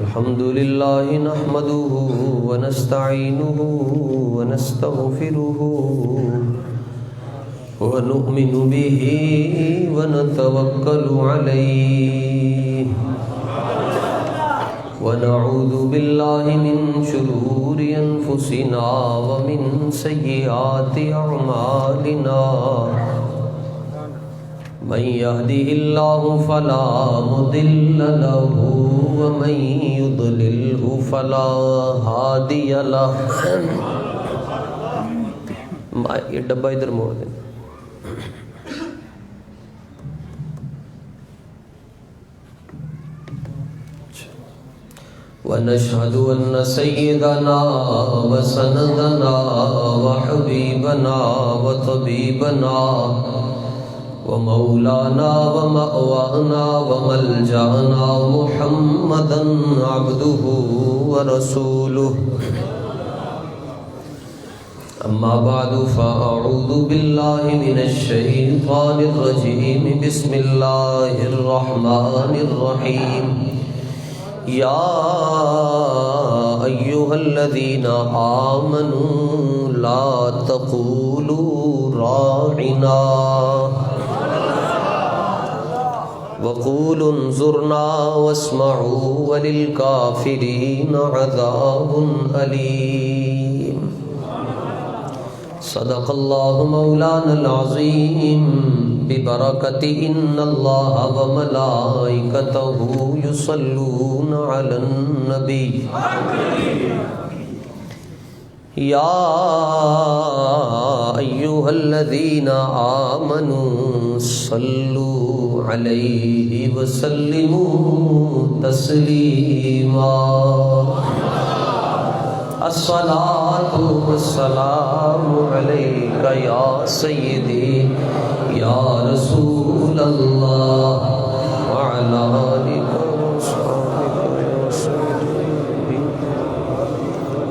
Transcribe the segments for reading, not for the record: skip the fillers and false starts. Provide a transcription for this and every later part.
الحمد لله نحمده ونستعينه ونستغفره ونؤمن به ونتوكل عليه ونعوذ بالله من شرور أنفسنا ومن سيئات أعمالنا من يهده الله فلا مضل له ومن يضلله فلا هادي له. یہ ڈبہ ادھر موڑ دیں. ونشهد أن سيدنا وسندنا وحبيبنا وطبيبنا ومولانا ومأوانا وملجأنا محمدا عبده ورسوله. أما بعد فأعوذ بالله من الشيطان الرجيم. بسم الله الرحمن الرحيم. يا أيها الذين آمنوا لا تقولوا راعنا وقولوا انظرنا واسمعوا وللكافرين عذاب أليم. صدق الله مولانا العظيم ببركة إن الله وملائكته يصلون على النبي. يا أيها الذين آمنوا صلوا عليه وسلموا تسليما. الصلاة والسلام عليك يا سيدي يا رسول الله وعلى آلك وصحبك يا سيدي.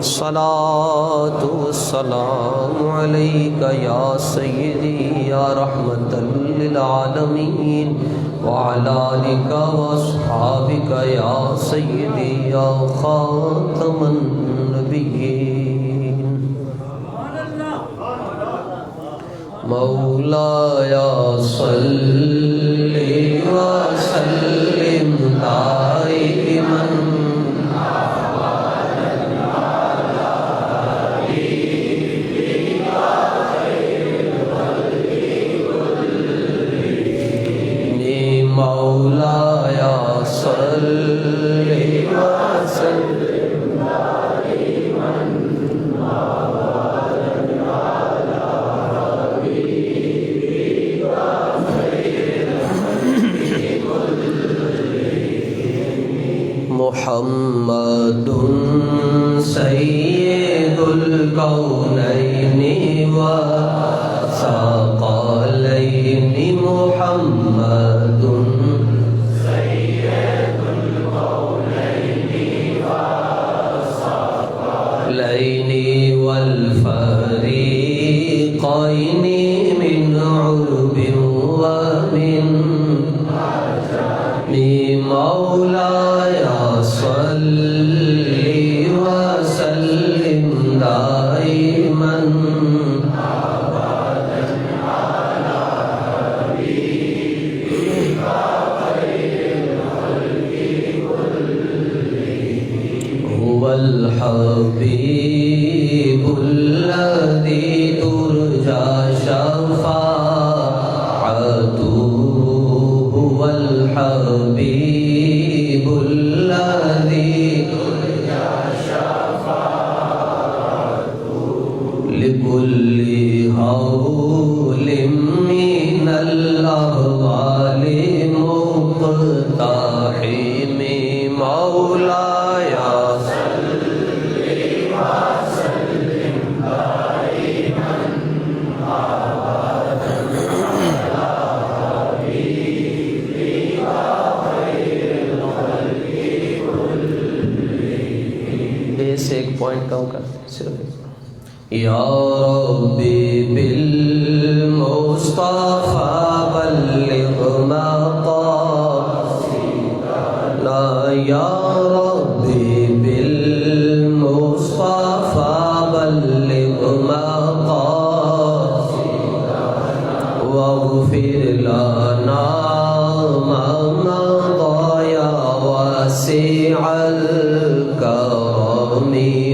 الصلاة والسلام عليك يا سيدي يا رحمة للعالمين وعلى آلك وصحبك يا سيدي يا خاتم النبيين. مولاي صل وسلم دائما مولاي صل وسلم دائما محمد سید الکونین والثقلین. محمد سید الکونین والثقلین والفریقین من عرب ومن عجم. مولاي صل وسلم دائما أبدا على حبيبك خير الخلق كلهم. هو الحبيب الذي ترجى شفاعته. هو الحبيب الذي ترجى شفاعته لكل هول من الأهوال مقتحم. مولاي صل وسلم دائما أبدا سے ایک پوائنٹ کم کر صرف. یا ربی بالمصطفى بلغ مقاصدنا یا ربی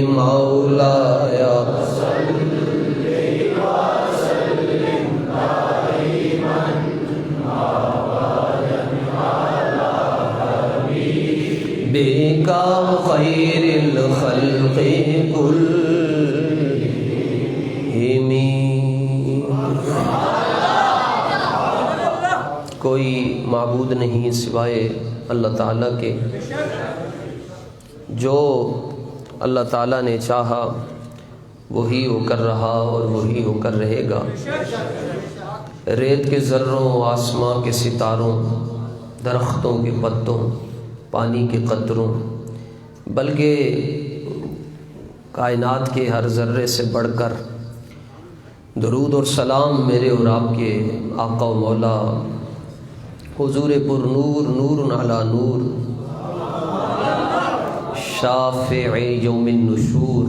مولایا بِكَ خَيْرِ الْخَلْقِ كُلِّهِمْ۔ کوئی معبود نہیں سوائے اللہ تعالیٰ کے، جو اللہ تعالیٰ نے چاہا وہی ہو کر رہا اور وہی ہو کر رہے گا۔ ریت کے ذروں، آسماں کے ستاروں، درختوں کے پتوں، پانی کے قطروں، بلکہ کائنات کے ہر ذرے سے بڑھ کر درود اور سلام میرے اور آپ کے آقا و مولا حضور پر نور، نور علی نور، شافع یوم النشور،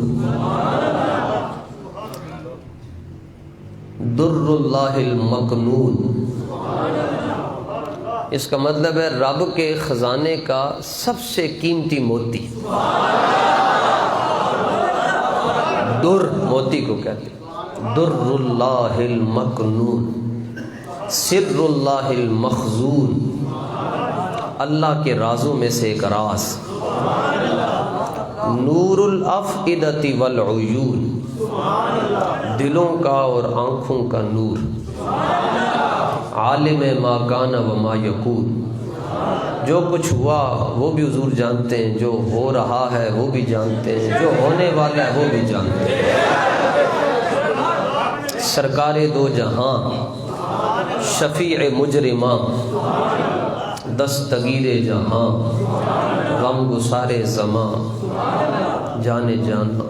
در اللہ المکنون۔ اس کا مطلب ہے رب کے خزانے کا سب سے قیمتی موتی۔ در موتی کو کہتے ہیں، در اللہ المکنون، سر اللہ المخزون، اللہ کے رازوں میں سے ایک راز۔ نور الافئدۃ والعیون، دلوں کا اور آنکھوں کا نور۔ عالم ما کان و ما یکون، جو کچھ ہوا وہ بھی حضور جانتے ہیں، جو ہو رہا ہے وہ بھی جانتے ہیں، جو ہونے والا ہے وہ بھی جانتے ہیں۔ سرکار دو جہاں، شفیع مجرماں، دستگیر جہاں، غم گسار زماں، جانے جانا،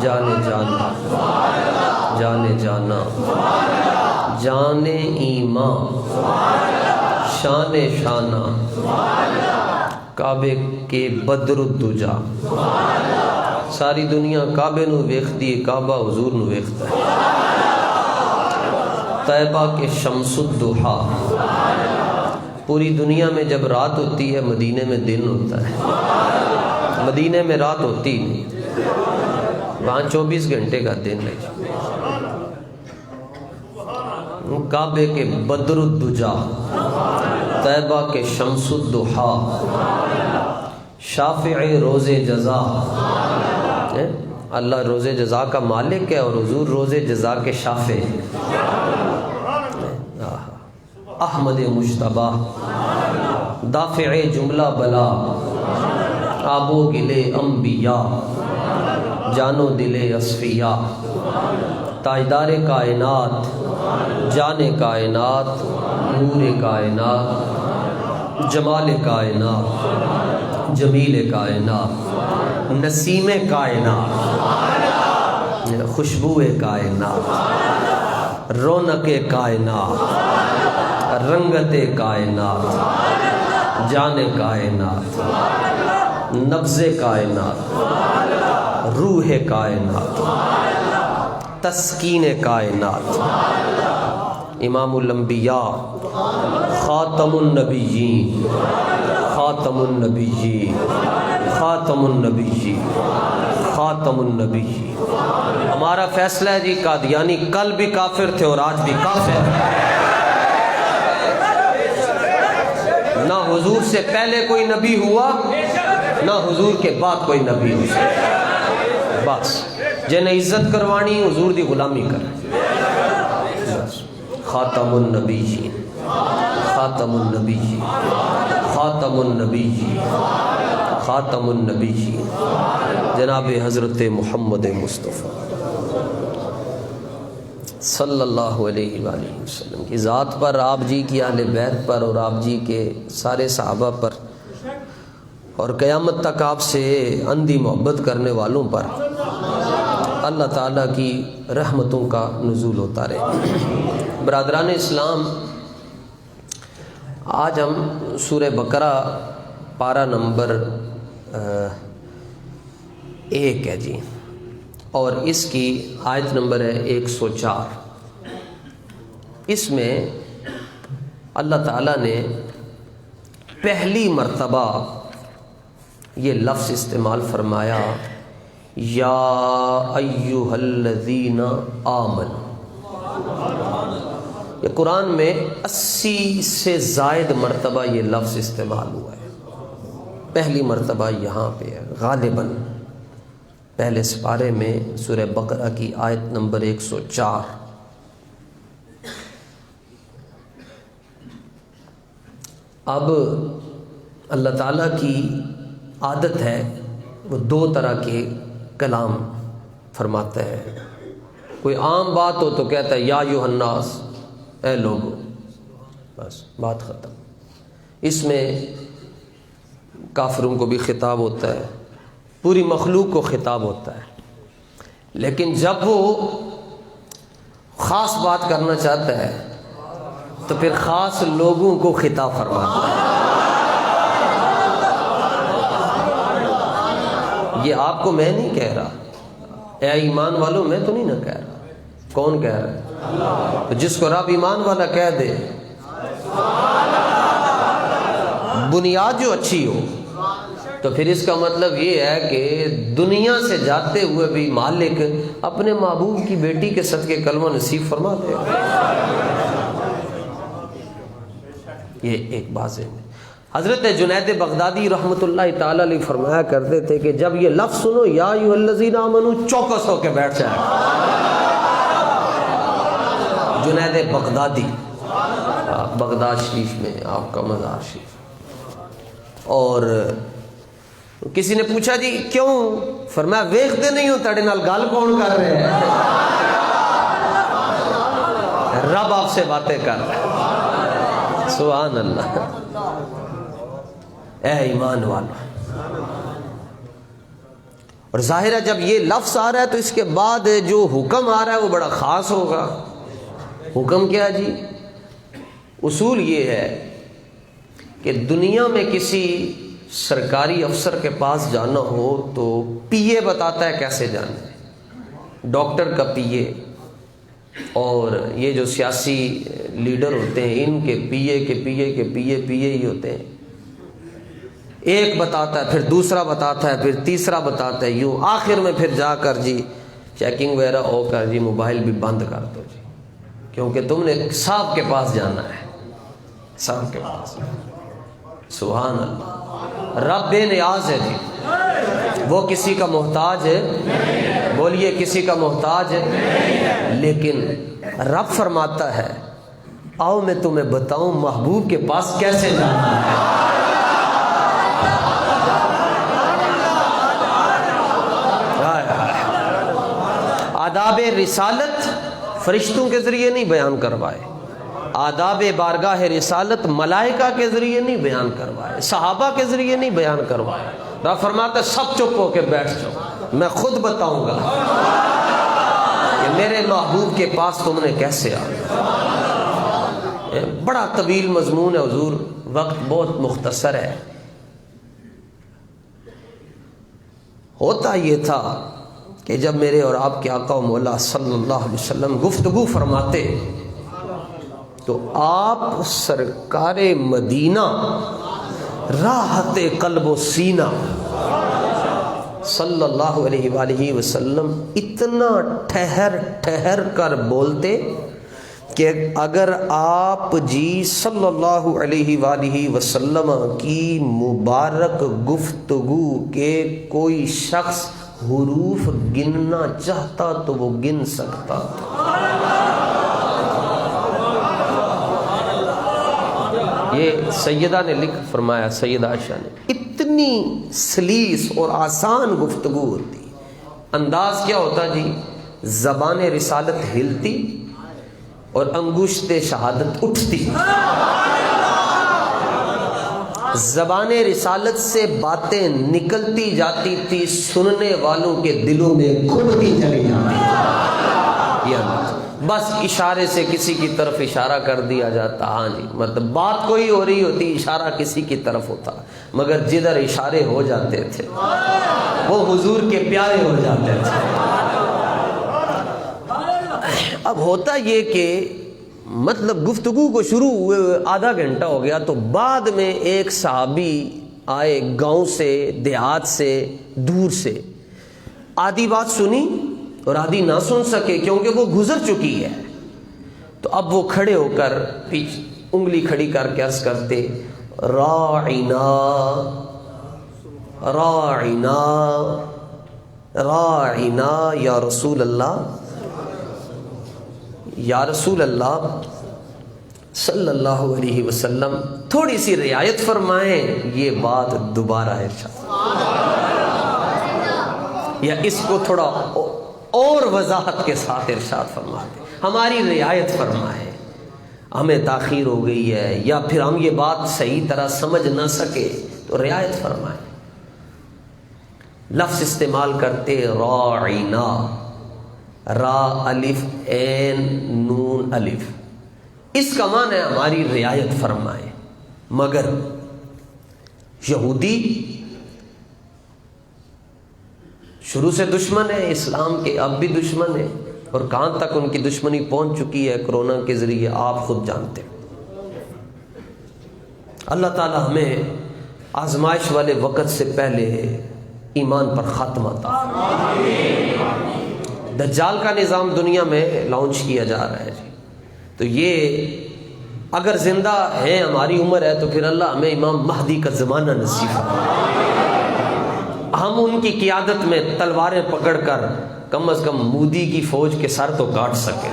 جانے جانا، جانے جانا، جانے ایمان، شان شانہ، کعبے کے بدر الدجا۔ ساری دنیا کعبے نو ویکھدی ہے، کعبہ حضور نو ویکھدا ہے۔ طیبہ کے شمس الضحیٰ، پوری دنیا میں جب رات ہوتی ہے مدینے میں دن ہوتا ہے۔ مدینے میں رات ہوتی نہیں، وہاں 24 گھنٹے کا دن ہے۔ کعبے کے بدر الدجا، طیبہ کے شمس الضحیٰ، شافع روز جزا۔ اللہ روز جزا کا مالک ہے اور حضور روز جزا کے شافع۔ احمد مجتبیٰ، دافع جملہ بلا، آب و گلے انبیاء، جان و دل اصفیاء، تاجدار کائنات، جان کائنات، نور کائنات، جمال کائنات، جمیل کائنات، نسیم کائنات، خوشبو کائنات، رونق کائنات، رنگت کائنات، جان کائنات، نبض کائنات، روح کائنات، تسکین کائنات، امام الانبیاء، خاتم النبیین، خاتم النبیین، خاتم النبیین، خاتم النبیین۔ ہمارا فیصلہ ہے جی، قادیانی کل بھی کافر تھے اور آج بھی کافر ہیں۔ نہ حضور سے پہلے کوئی نبی ہوا، نہ حضور کے بعد کوئی نبی ہو سکتا۔ بس جن عزت کروانی حضور دی غلامی کر۔ خاتم النبیین، خاتم النبیین، خاتم النبیین، خاتم النبیین، جناب حضرت محمد مصطفیٰ صلی اللہ علیہ وآلہ وسلم کی ذات پر، آپ جی کی اہل بیت پر، اور آپ جی کے سارے صحابہ پر، اور قیامت تک آپ سے اندھی محبت کرنے والوں پر اللہ تعالیٰ کی رحمتوں کا نزول ہوتا رہے۔ برادران اسلام، آج ہم سورہ بقرہ پارہ نمبر 1 ہے جی، اور اس کی آیت نمبر ہے 104۔ اس میں اللہ تعالیٰ نے پہلی مرتبہ یہ لفظ استعمال فرمایا یا ایھا الذین آمنوا۔ یہ قرآن میں 80 سے زائد مرتبہ یہ لفظ استعمال ہوا ہے۔ پہلی مرتبہ یہاں پہ ہے غالباً پہلے سپارے میں سورہ بقرہ کی آیت نمبر 104۔ اب اللہ تعالیٰ کی عادت ہے وہ دو طرح کے کلام فرماتا ہے۔ کوئی عام بات ہو تو کہتا ہے یا ایھا الناس، اے لوگو، بس بات ختم۔ اس میں کافروں کو بھی خطاب ہوتا ہے، پوری مخلوق کو خطاب ہوتا ہے۔ لیکن جب وہ خاص بات کرنا چاہتا ہے تو پھر خاص لوگوں کو خطاب فرماتا ہے۔ یہ آپ کو میں نہیں کہہ رہا، اے ایمان والوں میں تو نہیں نہ کہہ رہا، کون کہہ رہا ہے؟ تو جس کو رب ایمان والا کہہ دے، بنیاد جو اچھی ہو، تو پھر اس کا مطلب یہ ہے کہ دنیا سے جاتے ہوئے بھی مالک اپنے محبوب کی بیٹی کے صدقے کلمہ نصیب فرما دے گا۔ یہ ایک بات ہے۔ حضرت جنید بغدادی رحمۃ اللہ تعالی علیہ فرمایا کرتے تھے کہ جب یہ لفظ سنو یا ایھا الذین آمنوا، چوکس ہو کے بیٹھ جائے۔ جنید بغدادی، بغداد شریف میں آپ کا مزار شریف۔ اور کسی نے پوچھا جی کیوں؟ فرمایا ویکھتے نہیں ہو تاڑے نال گل کون کر رہے ہیں؟ رب آپ سے باتیں کر رہے ہیں۔ سبحان اللہ۔ اے ایمان والا، اور ظاہر ہے جب یہ لفظ آ رہا ہے تو اس کے بعد جو حکم آ رہا ہے وہ بڑا خاص ہوگا۔ حکم کیا جی؟ اصول یہ ہے کہ دنیا میں کسی سرکاری افسر کے پاس جانا ہو تو پی اے بتاتا ہے کیسے جانا ہے، ڈاکٹر کا پی اے، اور یہ جو سیاسی لیڈر ہوتے ہیں ان کے پی اے کے پی اے کے پی اے ہی ہوتے ہیں۔ ایک بتاتا ہے، پھر دوسرا بتاتا ہے، پھر تیسرا بتاتا ہے، یوں آخر میں پھر جا کر جی چیکنگ وغیرہ ہو کر جی موبائل بھی بند کر دو جی، کیونکہ تم نے صاحب کے پاس جانا ہے، صاحب کے پاس۔ سبحان اللہ۔ رب بے نیاز ہے جی، وہ کسی کا محتاج ہے، بولیے کسی کا محتاج ہے، لیکن رب فرماتا ہے آؤ میں تمہیں بتاؤں محبوب کے پاس کیسے جانا ہے۔ آداب رسالت فرشتوں کے ذریعے نہیں بیان کروائے، آداب بارگاہ رسالت ملائکہ کے ذریعے نہیں بیان کروائے، صحابہ کے ذریعے نہیں بیان کروائے۔ رب فرماتا ہے سب چپ ہو کے بیٹھ جاؤ، میں خود بتاؤں گا کہ میرے محبوب کے پاس تم نے کیسے آنا۔ بڑا طویل مضمون ہے حضور، وقت بہت مختصر ہے۔ ہوتا یہ تھا کہ جب میرے اور آپ کے آقا و مولا صلی اللہ علیہ وسلم گفتگو فرماتے تو آپ سرکار مدینہ راحت قلب و سینہ صلی اللہ علیہ وآلہ وسلم اتنا ٹھہر ٹھہر کر بولتے کہ اگر آپ جی صلی اللہ علیہ وآلہ وسلم کی مبارک گفتگو کے کوئی شخص حروف گننا چاہتا تو وہ گن سکتا تھا۔ یہ سیدہ نے لکھ فرمایا، سیدہ عائشہ نے، اتنی سلیس اور آسان گفتگو ہوتی، انداز کیا ہوتا جی، زبان رسالت ہلتی اور انگشت شہادت اٹھتی، زبان رسالت سے باتیں نکلتی جاتی تھی، سننے والوں کے دلوں میں گھمتی چلی جاتی تھی۔ یہ بس اشارے سے کسی کی طرف اشارہ کر دیا جاتا، ہاں جی، مطلب بات کوئی ہو رہی ہوتی، اشارہ کسی کی طرف ہوتا، مگر جدھر اشارے ہو جاتے تھے وہ حضور کے پیارے ہو جاتے تھے۔ اب ہوتا یہ کہ مطلب گفتگو کو شروع ہوئے آدھا گھنٹہ ہو گیا تو بعد میں ایک صحابی آئے گاؤں سے، دیہات سے، دور سے، آدھی بات سنی اور آدھی نہ سن سکے کیونکہ وہ گزر چکی ہے، تو اب وہ کھڑے ہو کر پیچھے انگلی کھڑی کر کے عرض کرتے راعنا راعنا راعنا یا رسول اللہ، یا رسول اللہ صلی اللہ علیہ وسلم تھوڑی سی رعایت فرمائیں، یہ بات دوبارہ ارشاد، یا اس کو تھوڑا اور وضاحت کے ساتھ ارشاد فرما دیں، ہماری رعایت فرمائیں، ہمیں تاخیر ہو گئی ہے یا پھر ہم یہ بات صحیح طرح سمجھ نہ سکے تو رعایت فرمائیں۔ لفظ استعمال کرتے راعنا، را الف عین نون الف، اس کا معنی ہے ہماری رعایت فرمائیں۔ مگر یہودی شروع سے دشمن ہے اسلام کے، اب بھی دشمن ہے، اور کہاں تک ان کی دشمنی پہنچ چکی ہے کرونا کے ذریعے آپ خود جانتے ہیں۔ اللہ تعالی ہمیں آزمائش والے وقت سے پہلے ایمان پر خاتمہ عطا فرمائے۔ دجال کا نظام دنیا میں لانچ کیا جا رہا ہے جی، تو یہ اگر زندہ ہے، ہماری عمر ہے، تو پھر اللہ ہمیں امام مہدی کا زمانہ نصیب فرمائے، ہم ان کی قیادت میں تلواریں پکڑ کر کم از کم مودی کی فوج کے سر تو کاٹ سکیں،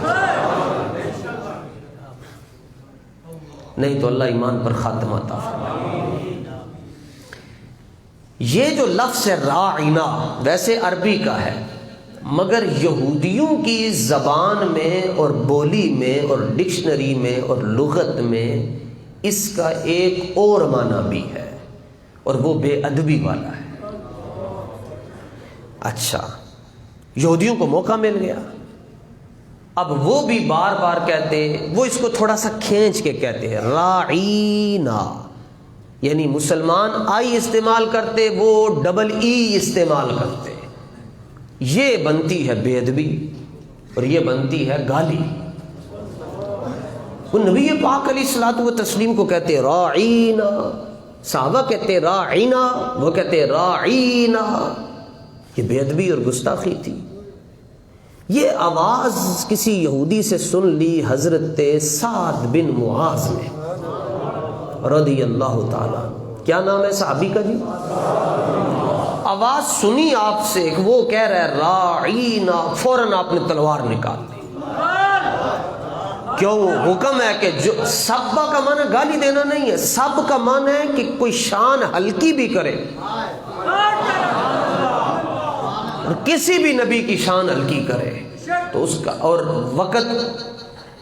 نہیں تو اللہ ایمان پر خاتمہ عطا فرمائے۔ یہ جو لفظ ہے راعنا ویسے عربی کا ہے، مگر یہودیوں کی زبان میں اور بولی میں اور ڈکشنری میں اور لغت میں اس کا ایک اور معنی بھی ہے، اور وہ بے ادبی والا ہے۔ اچھا، یہودیوں کو موقع مل گیا، اب وہ بھی بار بار کہتے، وہ اس کو تھوڑا سا کھینچ کے کہتے ہیں راعینا، یعنی مسلمان آئی استعمال کرتے، وہ ڈبل ای استعمال کرتے، یہ بنتی ہے بے ادبی اور یہ بنتی ہے گالی۔ وہ نبی پاک علیہ الصلوۃ والتسلیم کو کہتے راعینا، صحابہ کہتے راعینا، وہ کہتے راعینا، یہ بے ادبی اور گستاخی تھی۔ یہ آواز کسی یہودی سے سن لی حضرت سعد بن معاذ نے رضی اللہ تعالیٰ، کیا نام ہے صحابی کا جی؟ آواز سنی آپ سے، وہ کہہ رہا ہے راعینا، فوراً آپ نے تلوار نکال لی۔ کیوں؟ حکم ہے کہ جو سبا کا معنی گالی دینا نہیں ہے، سب کا معنی ہے کہ کوئی شان ہلکی بھی کرے، اور کسی بھی نبی کی شان ہلکی کرے تو اس کا، اور وقت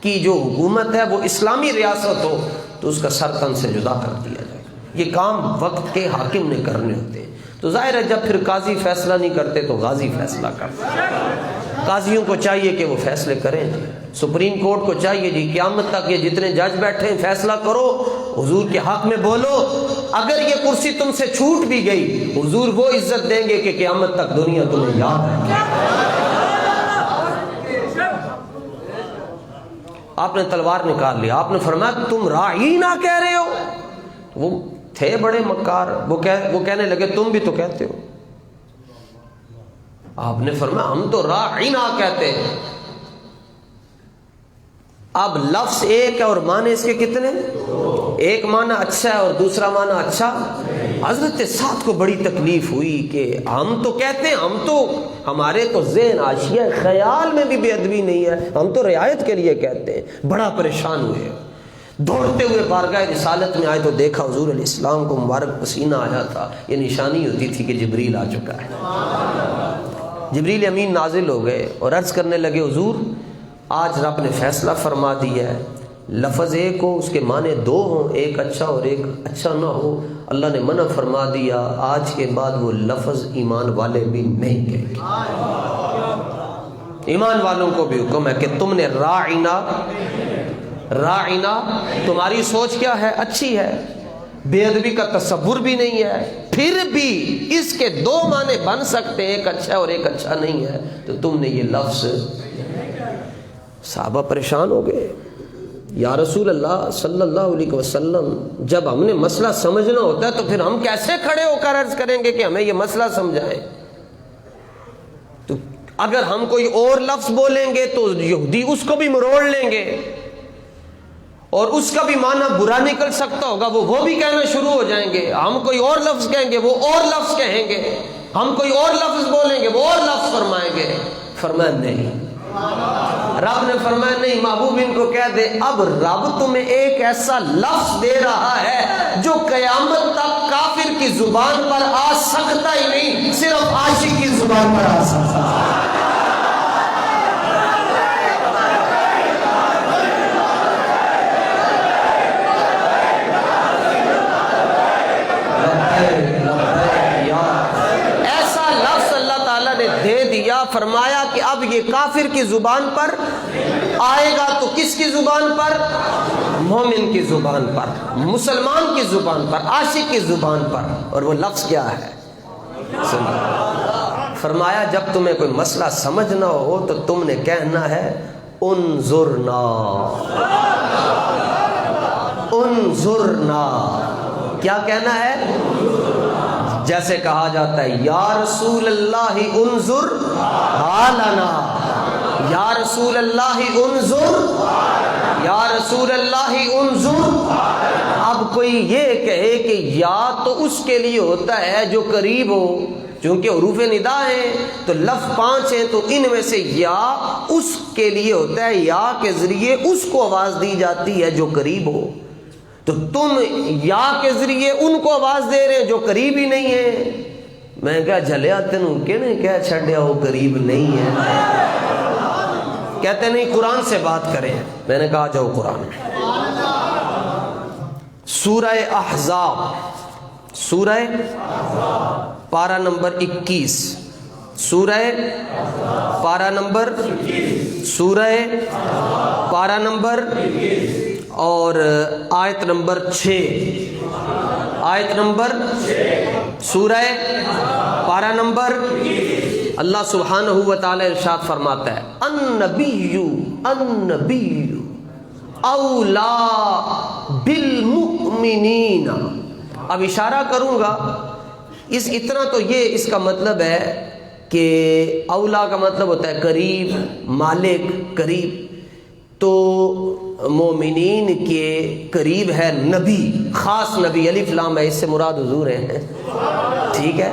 کی جو حکومت ہے وہ اسلامی ریاست ہو تو اس کا سر تن سے جدا کر دیا جائے۔ یہ کام وقت کے حاکم نے کرنے ہوتے ہیں، تو ظاہر ہے جب پھر قاضی فیصلہ نہیں کرتے تو غازی فیصلہ کرتے ہیں۔ قاضیوں کو چاہیے کہ وہ فیصلے کریں جی، سپریم کورٹ کو چاہیے جی قیامت تک یہ جتنے جج بیٹھے ہیں فیصلہ کرو، حضور کے حق میں بولو، اگر یہ کرسی تم سے چھوٹ بھی گئی حضور وہ عزت دیں گے کہ قیامت تک دنیا تمہیں یاد رکھے۔ آپ نے تلوار نکال لیا، آپ نے فرمایا تم راعینا کہہ رہے ہو، وہ تھے بڑے مکار، وہ کہنے لگے تم بھی تو کہتے ہو۔ آپ نے فرمایا ہم تو راعینا کہتے ہیں۔ اب لفظ ایک ہے اور معنی اس کے کتنے؟ ایک معنی اچھا ہے اور دوسرا معنی اچھا۔ حضرت سعد کو بڑی تکلیف ہوئی کہ ہم تو کہتے ہیں، ہم تو، ہمارے تو ذہن حاشیہ خیال میں بھی بے ادبی نہیں ہے، ہم تو رعایت کے لیے کہتے ہیں۔ بڑا پریشان ہوئے، دوڑتے ہوئے بارگاہ رسالت میں آئے تو دیکھا حضور علیہ السلام کو مبارک پسینہ آیا تھا، یہ نشانی ہوتی تھی کہ جبریل آ چکا ہے۔ جبریل امین نازل ہو گئے اور عرض کرنے لگے حضور آج رب نے فیصلہ فرما دیا ہے، لفظ ایک ہو اس کے معنی دو ہوں، ایک اچھا اور ایک اچھا نہ ہو، اللہ نے منع فرما دیا، آج کے بعد وہ لفظ ایمان والے بھی نہیں کہیں گے۔ ایمان والوں کو بھی حکم ہے کہ تم نے راعینا، راعینا تمہاری سوچ کیا ہے؟ اچھی ہے، بے ادبی کا تصور بھی نہیں ہے، پھر بھی اس کے دو معنی بن سکتے ہیں، ایک اچھا اور ایک اچھا نہیں ہے، تو تم نے یہ لفظ۔ صحابہ پریشان ہو گئے، یا رسول اللہ صلی اللہ علیہ وسلم جب ہم نے مسئلہ سمجھنا ہوتا ہے تو پھر ہم کیسے کھڑے ہو کر عرض کریں گے کہ ہمیں یہ مسئلہ سمجھائیں؟ تو اگر ہم کوئی اور لفظ بولیں گے تو یہودی اس کو بھی مروڑ لیں گے اور اس کا بھی معنی برا نکل سکتا ہوگا، وہ بھی کہنا شروع ہو جائیں گے. ہم کوئی اور لفظ کہیں گے وہ اور لفظ کہیں گے، ہم کوئی اور لفظ بولیں گے وہ اور لفظ فرمائیں گے. فرمایا نہیں، رب نے فرمایا نہیں، محبوب ان کو کہہ دے اب رب تمہیں ایک ایسا لفظ دے رہا ہے جو قیامت تک کافر کی زبان پر آ سکتا ہی نہیں، صرف عاشق کی زبان پر آ سکتا ہے. ایسا لفظ اللہ تعالیٰ نے دے دیا، فرمایا کہ اب یہ کافر کی زبان پر آئے گا تو کس کی زبان پر؟ مومن کی زبان پر، مسلمان کی زبان پر، عاشق کی زبان پر. اور وہ لفظ کیا ہے؟ فرمایا جب تمہیں کوئی مسئلہ سمجھنا ہو تو تم نے کہنا ہے انظرنا، انظرنا. کیا کہنا ہے؟ جیسے کہا جاتا ہے یا رسول اللہ انظر حالنا، یا رسول اللہ انظر، یا رسول اللہ انظر. اب کوئی یہ کہے کہ یا تو اس کے لیے ہوتا ہے جو قریب ہو، چونکہ حروف ندا ہیں تو لفظ 5 ہیں تو ان میں سے یا اس کے لیے ہوتا ہے، یا کے ذریعے اس کو آواز دی جاتی ہے جو قریب ہو. تو تم یا کے ذریعے ان کو آواز دے رہے ہیں جو قریب ہی نہیں ہے. میں کہا جھلیا تینوں کہنے کہہ چھڑیا وہ قریب نہیں ہے. کہتے نہیں قرآن سے بات کریں. میں نے کہا جاؤ قرآن میں سورہ احزاب، سورہ پارہ نمبر 21، سورہ پارہ نمبر، سورہ پارہ نمبر اور آیت نمبر 6، آیت نمبر سورہ پارہ نمبر. اللہ سبحانہ و تعالی ارشاد فرماتا ہے النبی اولا بالمؤمنین. اب اشارہ کروں گا، اس اتنا تو یہ اس کا مطلب ہے کہ اولا کا مطلب ہوتا ہے قریب، مالک قریب. تو مومنین کے قریب ہے نبی، خاص نبی، الف لام ہے، اس سے مراد حضور ہیں. ٹھیک ہے،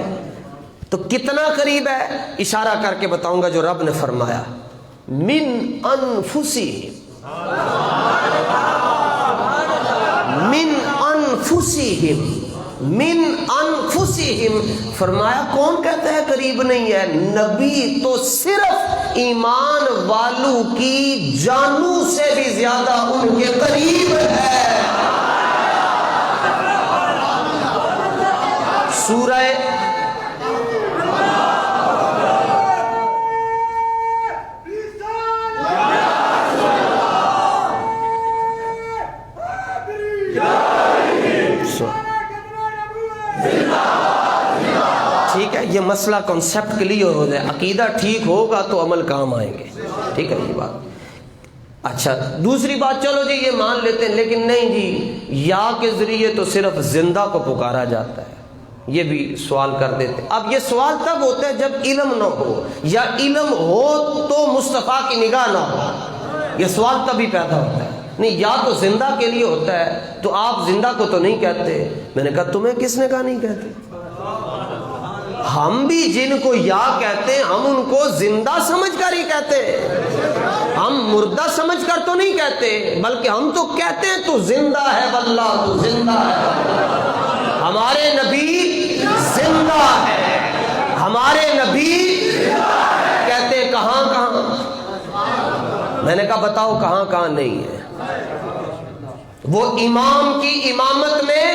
تو کتنا قریب ہے اشارہ کر کے بتاؤں گا جو رب نے فرمایا من انفسہم، من انفسہم، من انفسہم. فرمایا کون کہتا ہے قریب نہیں ہے؟ نبی تو صرف ایمان والوں کی جانوں سے بھی زیادہ ان کے قریب ہے. سورہ ٹھیک ہے، یہ مسئلہ کنسیپٹ کلیئر ہو جائے، عقیدہ ٹھیک ہوگا تو عمل کام آئیں گے. ٹھیک ہے یہ بات. اچھا دوسری بات، چلو جی یہ مان لیتے ہیں، لیکن نہیں جی یا کے ذریعے تو صرف زندہ کو پکارا جاتا ہے. یہ بھی سوال کر دیتے. اب یہ سوال تب ہوتا ہے جب علم نہ ہو، یا علم ہو تو مصطفیٰ کی نگاہ نہ ہو. یہ سوال تبھی پیدا ہوتا ہے. نہیں یا تو زندہ کے لیے ہوتا ہے تو آپ زندہ کو تو نہیں کہتے. میں نے کہا تمہیں کس نے کہا نہیں کہتے؟ ہم بھی جن کو یا کہتے ہیں ہم ان کو زندہ سمجھ کر ہی کہتے ہیں، ہم مردہ سمجھ کر تو نہیں کہتے، بلکہ ہم تو کہتے ہیں تو زندہ ہے، واللہ تو زندہ ہے. ہمارے نبی زندہ ہے، ہمارے نبی کہتے ہیں کہاں کہاں. میں نے کہا بتاؤ کہاں کہاں نہیں ہے. وہ امام کی امامت میں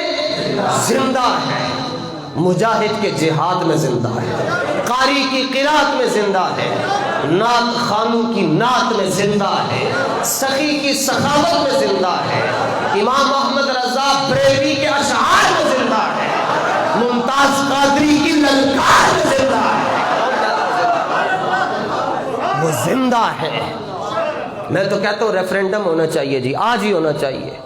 زندہ ہے، مجاہد کے جہاد میں زندہ ہے، قاری کی قرات میں زندہ ہے، نعت خوانوں کی نعت میں زندہ ہے، سخی کی سخاوت میں زندہ ہے، امام احمد رضا بریلوی کے اشعار میں زندہ ہے، ممتاز قادری کی للکار میں زندہ ہے. وہ زندہ ہے. میں تو کہتا ہوں ریفرینڈم ہونا چاہیے جی، آج ہی ہونا چاہیے،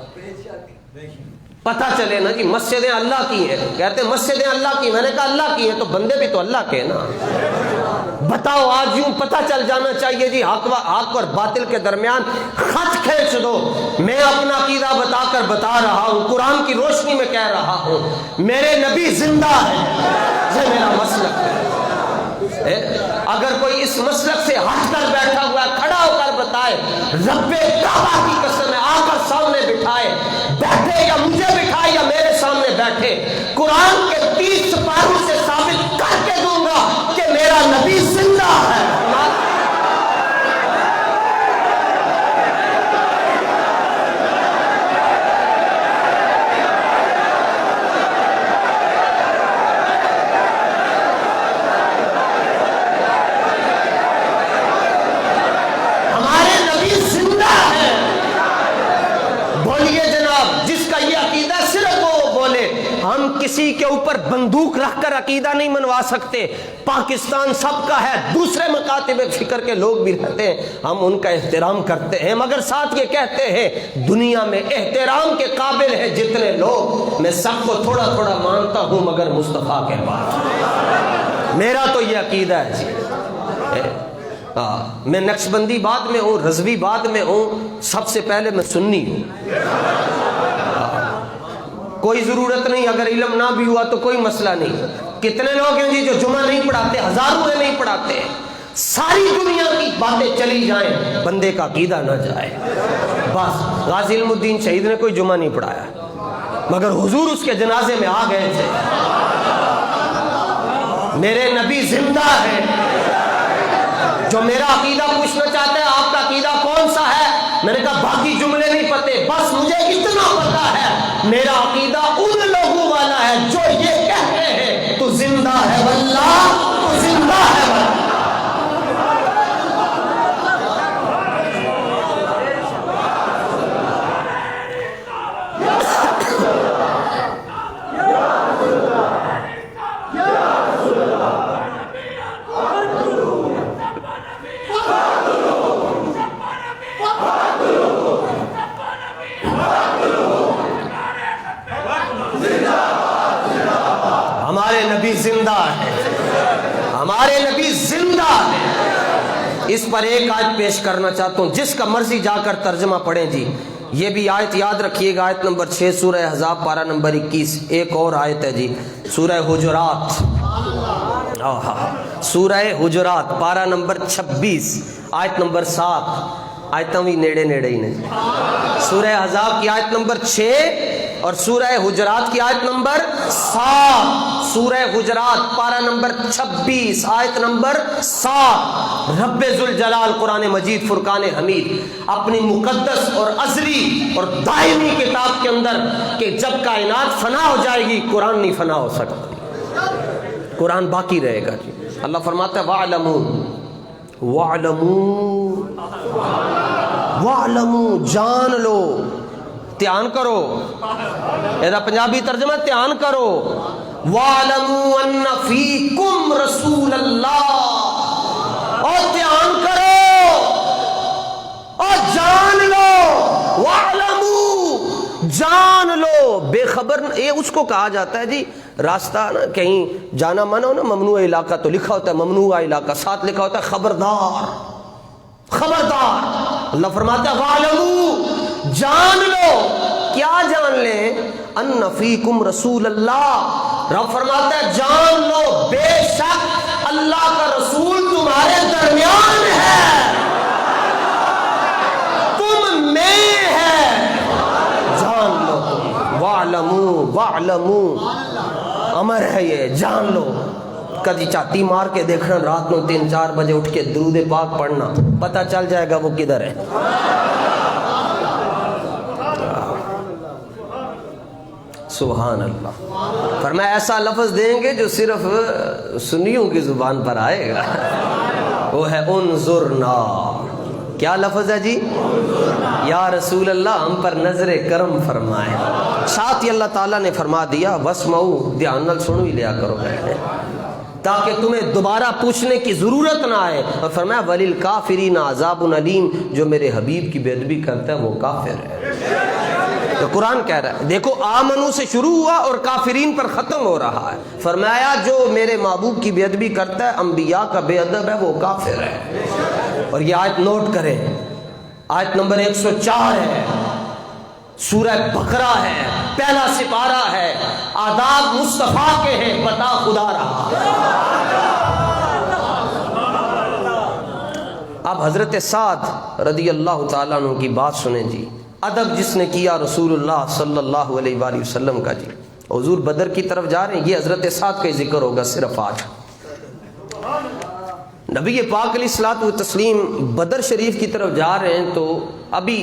پتہ چلے نا جی مسجدیں اللہ کی ہیں، کہتے ہیں مسجدیں اللہ کی، میں نے کہا اللہ کی ہیں تو بندے بھی تو اللہ کے ہیں نا، بتاؤ آج یوں پتہ چل جانا چاہیے جی، حق اور باطل کے درمیان خط کھینچ دو، میں اپنا عقیدہ بتا کر بتا رہا ہوں، قرآن کی روشنی میں کہہ رہا ہوں، میرے نبی زندہ ہے، یہ میرا مسلک ہے۔ اگر کوئی اس مسلک سے ہٹ کر بیٹھا ہوا کھڑا ہو کر بتائے، رب کعبہ کی قسم ہے، آ کر سامنے بٹھائے، بیٹھے یا مجھے بٹھائے یا میرے سامنے بیٹھے، قرآن کے 30 سپاروں سے ثابت کر کے دوں گا کہ میرا نبی زندہ ہے۔ کسی کے اوپر بندوق رکھ کر عقیدہ نہیں منوا سکتے، پاکستان سب کا ہے، دوسرے مکاتب فکر کے لوگ بھی رہتے ہیں، ہم ان کا احترام کرتے ہیں، مگر ساتھ یہ کہتے ہیں دنیا میں احترام کے قابل ہیں جتنے لوگ، میں سب کو تھوڑا تھوڑا مانتا ہوں مگر مصطفیٰ کے بعد، میرا تو یہ عقیدہ ہے جی۔ میں نقشبندی بعد میں ہوں، رضوی بعد میں ہوں، سب سے پہلے میں سنی ہوں، کوئی ضرورت نہیں، اگر علم نہ بھی ہوا تو کوئی مسئلہ نہیں۔ کتنے لوگ ہیں جی جو جمعہ نہیں پڑھاتے، ہزاروں میں نہیں پڑھاتے، ساری دنیا کی باتیں چلی جائیں، بندے کا عقیدہ نہ جائے۔ بس غازی علم الدین شہید نے کوئی جمعہ نہیں پڑھایا، مگر حضور اس کے جنازے میں آ گئے تھے، میرے نبی زندہ ہے۔ جو میرا عقیدہ پوچھنا چاہتا ہے آپ کا عقیدہ کون سا ہے، میں نے کہا باقی جملے نہیں پتے، بس مجھے اتنا پتا ہے میرا عقیدہ ان لوگوں والا ہے جو یہ کہتے ہیں تو زندہ ہے واللہ، تو زندہ ہے واللہ۔ زندہ ہے، ہمارے نبی زندہ ہے۔ اس پر ایک آیت پیش کرنا چاہتا ہوں، جس کا مرضی جا کر ترجمہ پڑھیں جی، یہ بھی آیت یاد رکھیے گا، آیت نمبر 6 سورہ احزاب پارہ نمبر 21۔ ایک اور آیت ہے جی، سورہ حجرات، سورہ حجرات پارہ نمبر 26 آیت نمبر 7، آیتاں بھی نیڑے نیڑے ہی نہیں، سورہ احزاب کی آیت نمبر 6 اور سورہ حجرات کی آیت نمبر 7، سورہ حجرات پارہ نمبر 26 آیت نمبر 7۔ رب ذوالجلال قرآن مجید فرقان حمید اپنی مقدس اور ازلی اور دائمی کتاب کے اندر کہ جب کائنات فنا ہو جائے گی قرآن نہیں فنا ہو سکتا، قرآن باقی رہے گا جی۔ اللہ فرماتا ہے وَاعْلَمُوا وَاعْلَمُوا وَاعْلَمُوا، جان لو، دھیان کرو، یہ پنجابی ترجمہ دھیان کرو، وَاعْلَمُوا أَنَّ فِيكُمْ رَسُولَ اللَّهِ، اور دھیان کرو اور جان لو، وَاعْلَمُوا، جان لو، بے خبر، یہ اس کو کہا جاتا ہے جی راستہ نا کہیں جانا مانا ہو نا، ممنوع علاقہ تو لکھا ہوتا ہے ممنوع علاقہ، ساتھ لکھا ہوتا ہے خبردار، خبردار۔ اللہ فرماتا ہے وَاعْلَمُوا، جان لو، کیا جان لیں؟ ان فیکم رسول اللہ، رب فرماتا ہے جان لو بے شک اللہ کا رسول تمہارے درمیان ہے، تم میں ہے، جان لو۔ وَاعْلَمُوا وَاعْلَمُوا، امر ہے یہ، جان لو۔ کدی چاتی مار کے دیکھنا رات کو 3-4 بجے اٹھ کے درود پاک پڑھنا، پتہ چل جائے گا وہ کدھر ہے۔ سبحان اللہ۔ فرمایا ایسا لفظ دیں گے جو صرف سنیوں کی زبان پر آئے گا، وہ ہے انظرنا۔ کیا لفظ ہے جی؟ یا رسول اللہ ہم پر نظر کرم فرمائے۔ ساتھ ہی اللہ تعالیٰ نے فرما دیا وَاسْمَعُوا، دھیان نال سن بھی لیا کرو، تاکہ تمہیں دوبارہ پوچھنے کی ضرورت نہ آئے. اور فرمایا وَلِلْكَافِرِينَ عَذَابٌ عَلِيمٌ، جو میرے حبیب کی بے ادبی کرتا ہے وہ کافر ہے. تو قرآن کہہ رہا ہے، دیکھو آمنو سے شروع ہوا اور کافرین پر ختم ہو رہا ہے. فرمایا جو میرے محبوب کی بے ادبی کرتا ہے، انبیاء کا بے ادب ہے، وہ کافر ہے. اور یہ آیت نوٹ کریں، آیت نمبر 104 ہے، سورہ بقرہ ہے، پہلا سپارہ ہے. آداب مصطفیٰ کے ہیں، پتہ خدا رہا. اب حضرت سعد رضی اللہ تعالیٰ عنہ کی بات سنیں جی. ادب جس نے کیا رسول اللہ صلی اللہ علیہ وآلہ وسلم کا جی. حضور بدر کی طرف جا رہے ہیں، یہ حضرت سعد کا ذکر ہوگا صرف آج. نبی پاک علیہ الصلوۃ والتسلیم بدر شریف کی طرف جا رہے ہیں، تو ابھی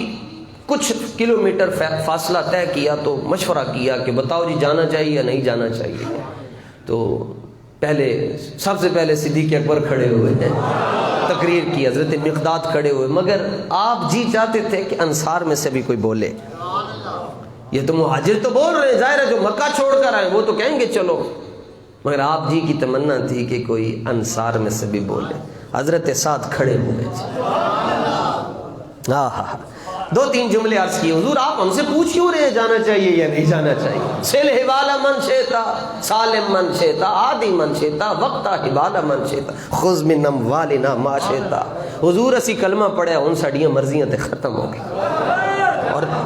کچھ کلومیٹر فاصلہ طے کیا تو مشورہ کیا کہ بتاؤ جی جانا چاہیے یا نہیں جانا چاہیے. تو سب سے پہلے صدیق اکبر کھڑے ہوئے ہیں، تقریر کی. حضرت مقداد کھڑے ہوئے، مگر آپ جی چاہتے تھے کہ انصار میں سے بھی کوئی بولے. یہ تو مہاجر تو بول رہے ہیں، ظاہر ہے جو مکہ چھوڑ کر آئے وہ تو کہیں گے چلو، مگر آپ جی کی تمنا تھی کہ کوئی انصار میں سے بھی بولے. حضرت سعد کھڑے ہوئے. دو تین جملے عرض کیے، حضور آپ ہم سے پوچھ کیوں رہے ہیں جانا چاہیے یا نہیں جانا چاہیے؟ سل حبال من شئتا سالم من شئتا عادی من شئتا وقتا حبال من شئتا خذ من اموالنا ما شئتا. حضور اسی کلمہ پڑھے ان ساڑیاں مرضیاں تے ختم ہو گئی.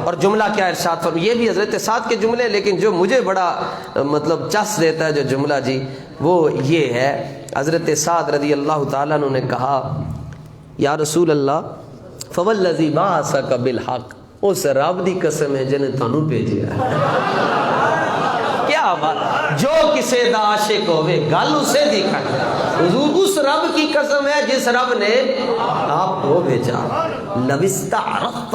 اور جملہ کیا ارشاد فرمایا، یہ بھی حضرت سعد کے جملے، لیکن جو مجھے بڑا مطلب چس دیتا ہے جو جملہ جی وہ یہ ہے. حضرت سعد رضی اللہ تعالیٰ عنہ نے کہا یا رسول اللہ فوالذی بعثک بالحق، اس رب دی قسم ہے جنہیں تانوں بھیجیا ہے. کیا بات، جو کسے دا عاشق ہوئے گل اسے دکھا. حضور اس رب کی قسم ہے جس رب نے آپ کو بھیجا. لو استعرضت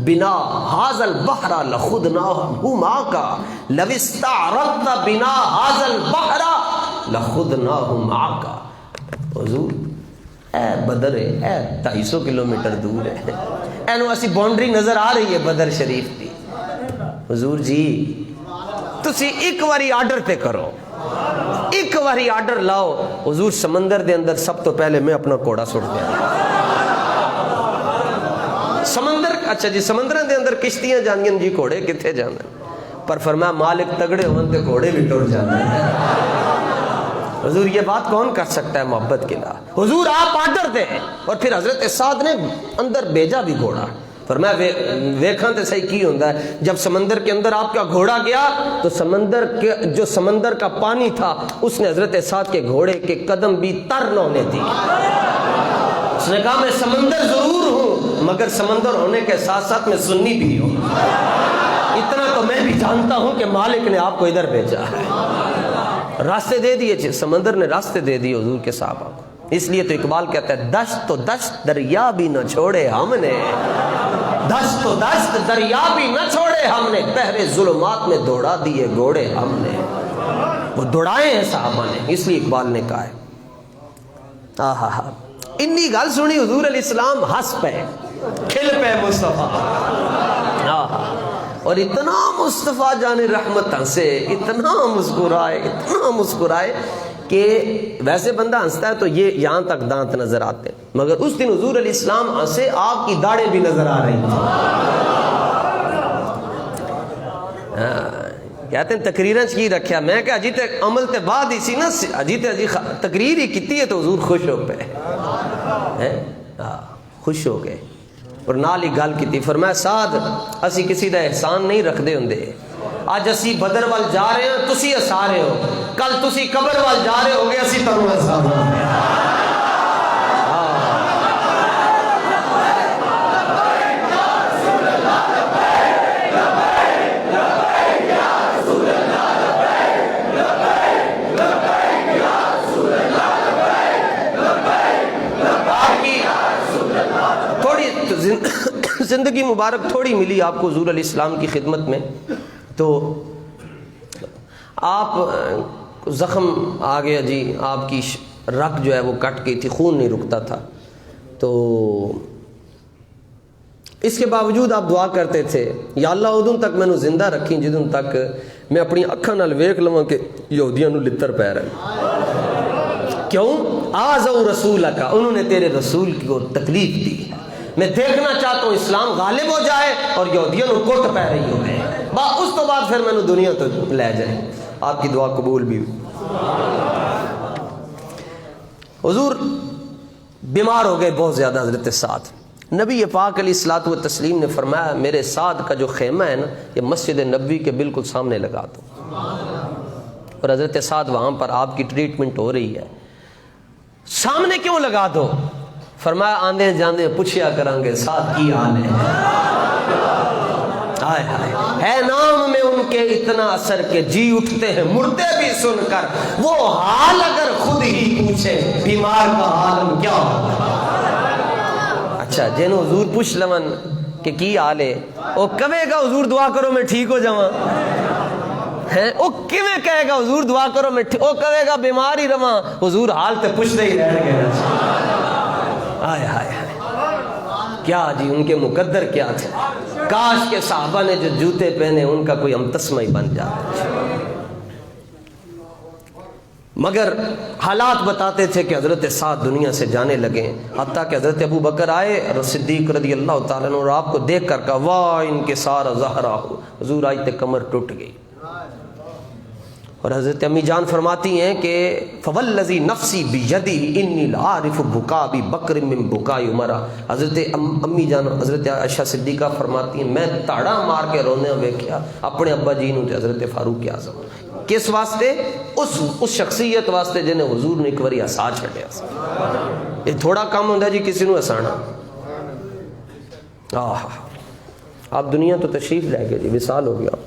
بنا هذا البحر لخضناه معك، لو استعرضت بنا هذا البحر لخضناه معك. حضور اے بدر ہے، اے 250 کلومیٹر دور ہے، اینو ایسی باؤنڈری نظر آ رہی ہے بدر شریف کی. حضور جی تسی ایک واری آرڈر تے کرو، ایک واری آرڈر لاؤ. حضور سمندر دے اندر سب تو پہلے میں اپنا کوڑا سٹ دیا. سمندر اچھا جی سمندر دے اندر کشتیاں جانیاں جی، گھوڑے کتنے جانا، پر فرمایا مالک تگڑے ہون تے گھوڑے بھی ٹر جانا ہے. حضور یہ بات کون کر سکتا ہے محبت کے لا. حضور آپ آرڈر دیں. اور پھر حضرت سعد نے اندر بھیجا بھی گھوڑا. فرمایا ویکھاں تے صحیح کی ہوندا ہے، جب سمندر کے اندر آپ کا گھوڑا گیا تو سمندر کا پانی تھا اس نے حضرت سعد کے گھوڑے کے قدم بھی تر نہ ہونے دی. اس نے کہا میں سمندر ضرور ہوں مگر سمندر ہونے کے ساتھ ساتھ میں سنی بھی ہوں. اتنا تو میں بھی جانتا ہوں کہ مالک نے آپ کو ادھر بھیجا ہے. راستے دے دیے، سمندر نے راستے دے دیے حضور کے صحابہ کو. اس لیے تو اقبال کہتا ہے دشت تو دشت دریا بھی نہ چھوڑے ہم نے، دشت تو دشت دریا بھی نہ چھوڑے ہم نے، پہرے ظلمات میں دوڑا دیے گھوڑے ہم نے. وہ دوڑائے ہیں صحابہ نے، اس لیے اقبال نے کہا ہے. انی گل سنی حضور علیہ السلام ہنس پہ کھل پہ مصطفیٰ. اور اتنا مصطفیٰ جان رحمت ہنسے، اتنا مسکرائے کہ ویسے بندہ ہنستا ہے تو یہ یہاں تک دانت نظر آتے، مگر اس دن حضور علیہ السلام ہنسے آپ کی داڑھیں بھی نظر آ رہی تھی. کہتے ہیں تقریراں کی رکھیا، میں کہ اجی تے عمل تے بعد ہی سی نا، اجی تقریر ہی کیتی ہے تو حضور خوش ہو پے، خوش ہو گئے. اور نال ہی گل کی، فرمایا سعد اسی کسی دا احسان نہیں رکھ دے ہوندے. اج اسی بدر وال جا رہے ہیں تسی ہسا رہے ہو، کل تسی قبر وال جا رہے ہوگے اسی تانوں ہسا رہے ہیں. زندگی مبارک تھوڑی ملی آپ کو حضور علیہ السلام کی خدمت میں، تو آپ زخم آ گیا جی، آپ کی رگ جو ہے وہ کٹ گئی تھی، خون نہیں رکتا تھا. تو اس کے باوجود آپ دعا کرتے تھے یا اللہ ادوں تک میں زندہ رکھی جدوں تک میں اپنی اکھاں نال ویکھ لواں کہ یہودیاں نو لتر پی رہے. کیوں؟ آذوا رسولک، انہوں نے تیرے رسول کو تکلیف دی ہے، میں دیکھنا چاہتا ہوں اسلام غالب ہو جائے اور یہودیوں کو کٹ پہ رہی ہو گئے، اس تو بعد پھر میں نے دنیا تو لے جائے۔ آپ کی دعا قبول بھی ہوئی۔ حضور بیمار ہو گئے بہت زیادہ، حضرت سعد۔ نبی پاک علیہ الصلوۃ والتسلیم نے فرمایا میرے سعد کا جو خیمہ ہے نا یہ مسجد نبوی کے بالکل سامنے لگا دو، اور حضرت سعد وہاں پر آپ کی ٹریٹمنٹ ہو رہی ہے، سامنے کیوں لگا دو؟ فرمایا آندے جاندے پوچھیا کریں گے سعد کی حال ہے، ہائے ہائے، ہے نام میں ان کے اتنا اثر کہ جی اٹھتے ہیں مردے بھی سن کر، وہ حال اگر خود ہی پوچھے بیمار کا حال کیا ہوگا۔ اچھا جن حضور پوچھ لون کہ کی حال ہے، وہ کبے گا حضور دعا کرو میں ٹھیک ہو جاواں، ہے وہ کیویں کہے گا حضور دعا کرو میں ٹھیک، وہ کہے گا بیمار ہی رواں، حضور حال تے پوچھتے ہی رہ گئے۔ ہائے ہائے ہائے، کیا جی ان کے مقدر کیا تھے، کاش کے صحابہ نے جو جوتے پہنے ان کا کوئی امتسمہ ہی بن جاتا۔ مگر حالات بتاتے تھے کہ حضرت سعد دنیا سے جانے لگے، حتیٰ کہ حضرت ابو بکر آئے صدیق رضی اللہ تعالیٰ عنہ اور آپ کو دیکھ کر کہا واہ ان کے سارا زہرا ہو، حضور آج تک کمر ٹوٹ گئی۔ اور حضرت امی جان فرماتی ہیں کہ فوالذی نفسی بیدی انی لعارف بکا ابی بکر من بکاء عمر، حضرت امی جان حضرت عائشہ صدیقہ فرماتی ہیں میں تاڑا مار کے رونے ویکھیا اپنے ابا جی نوں تے حضرت فاروق اعظم، کس واسطے؟ اس شخصیت واسطے جنہیں حضور نے ایک باری ہسا چھڈیا سی۔ یہ تھوڑا کام ہوندا جی کسی نوں ہسانا۔ آپ دنیا تو تشریف لے گئے جی، وصال ہو گیا آپ۔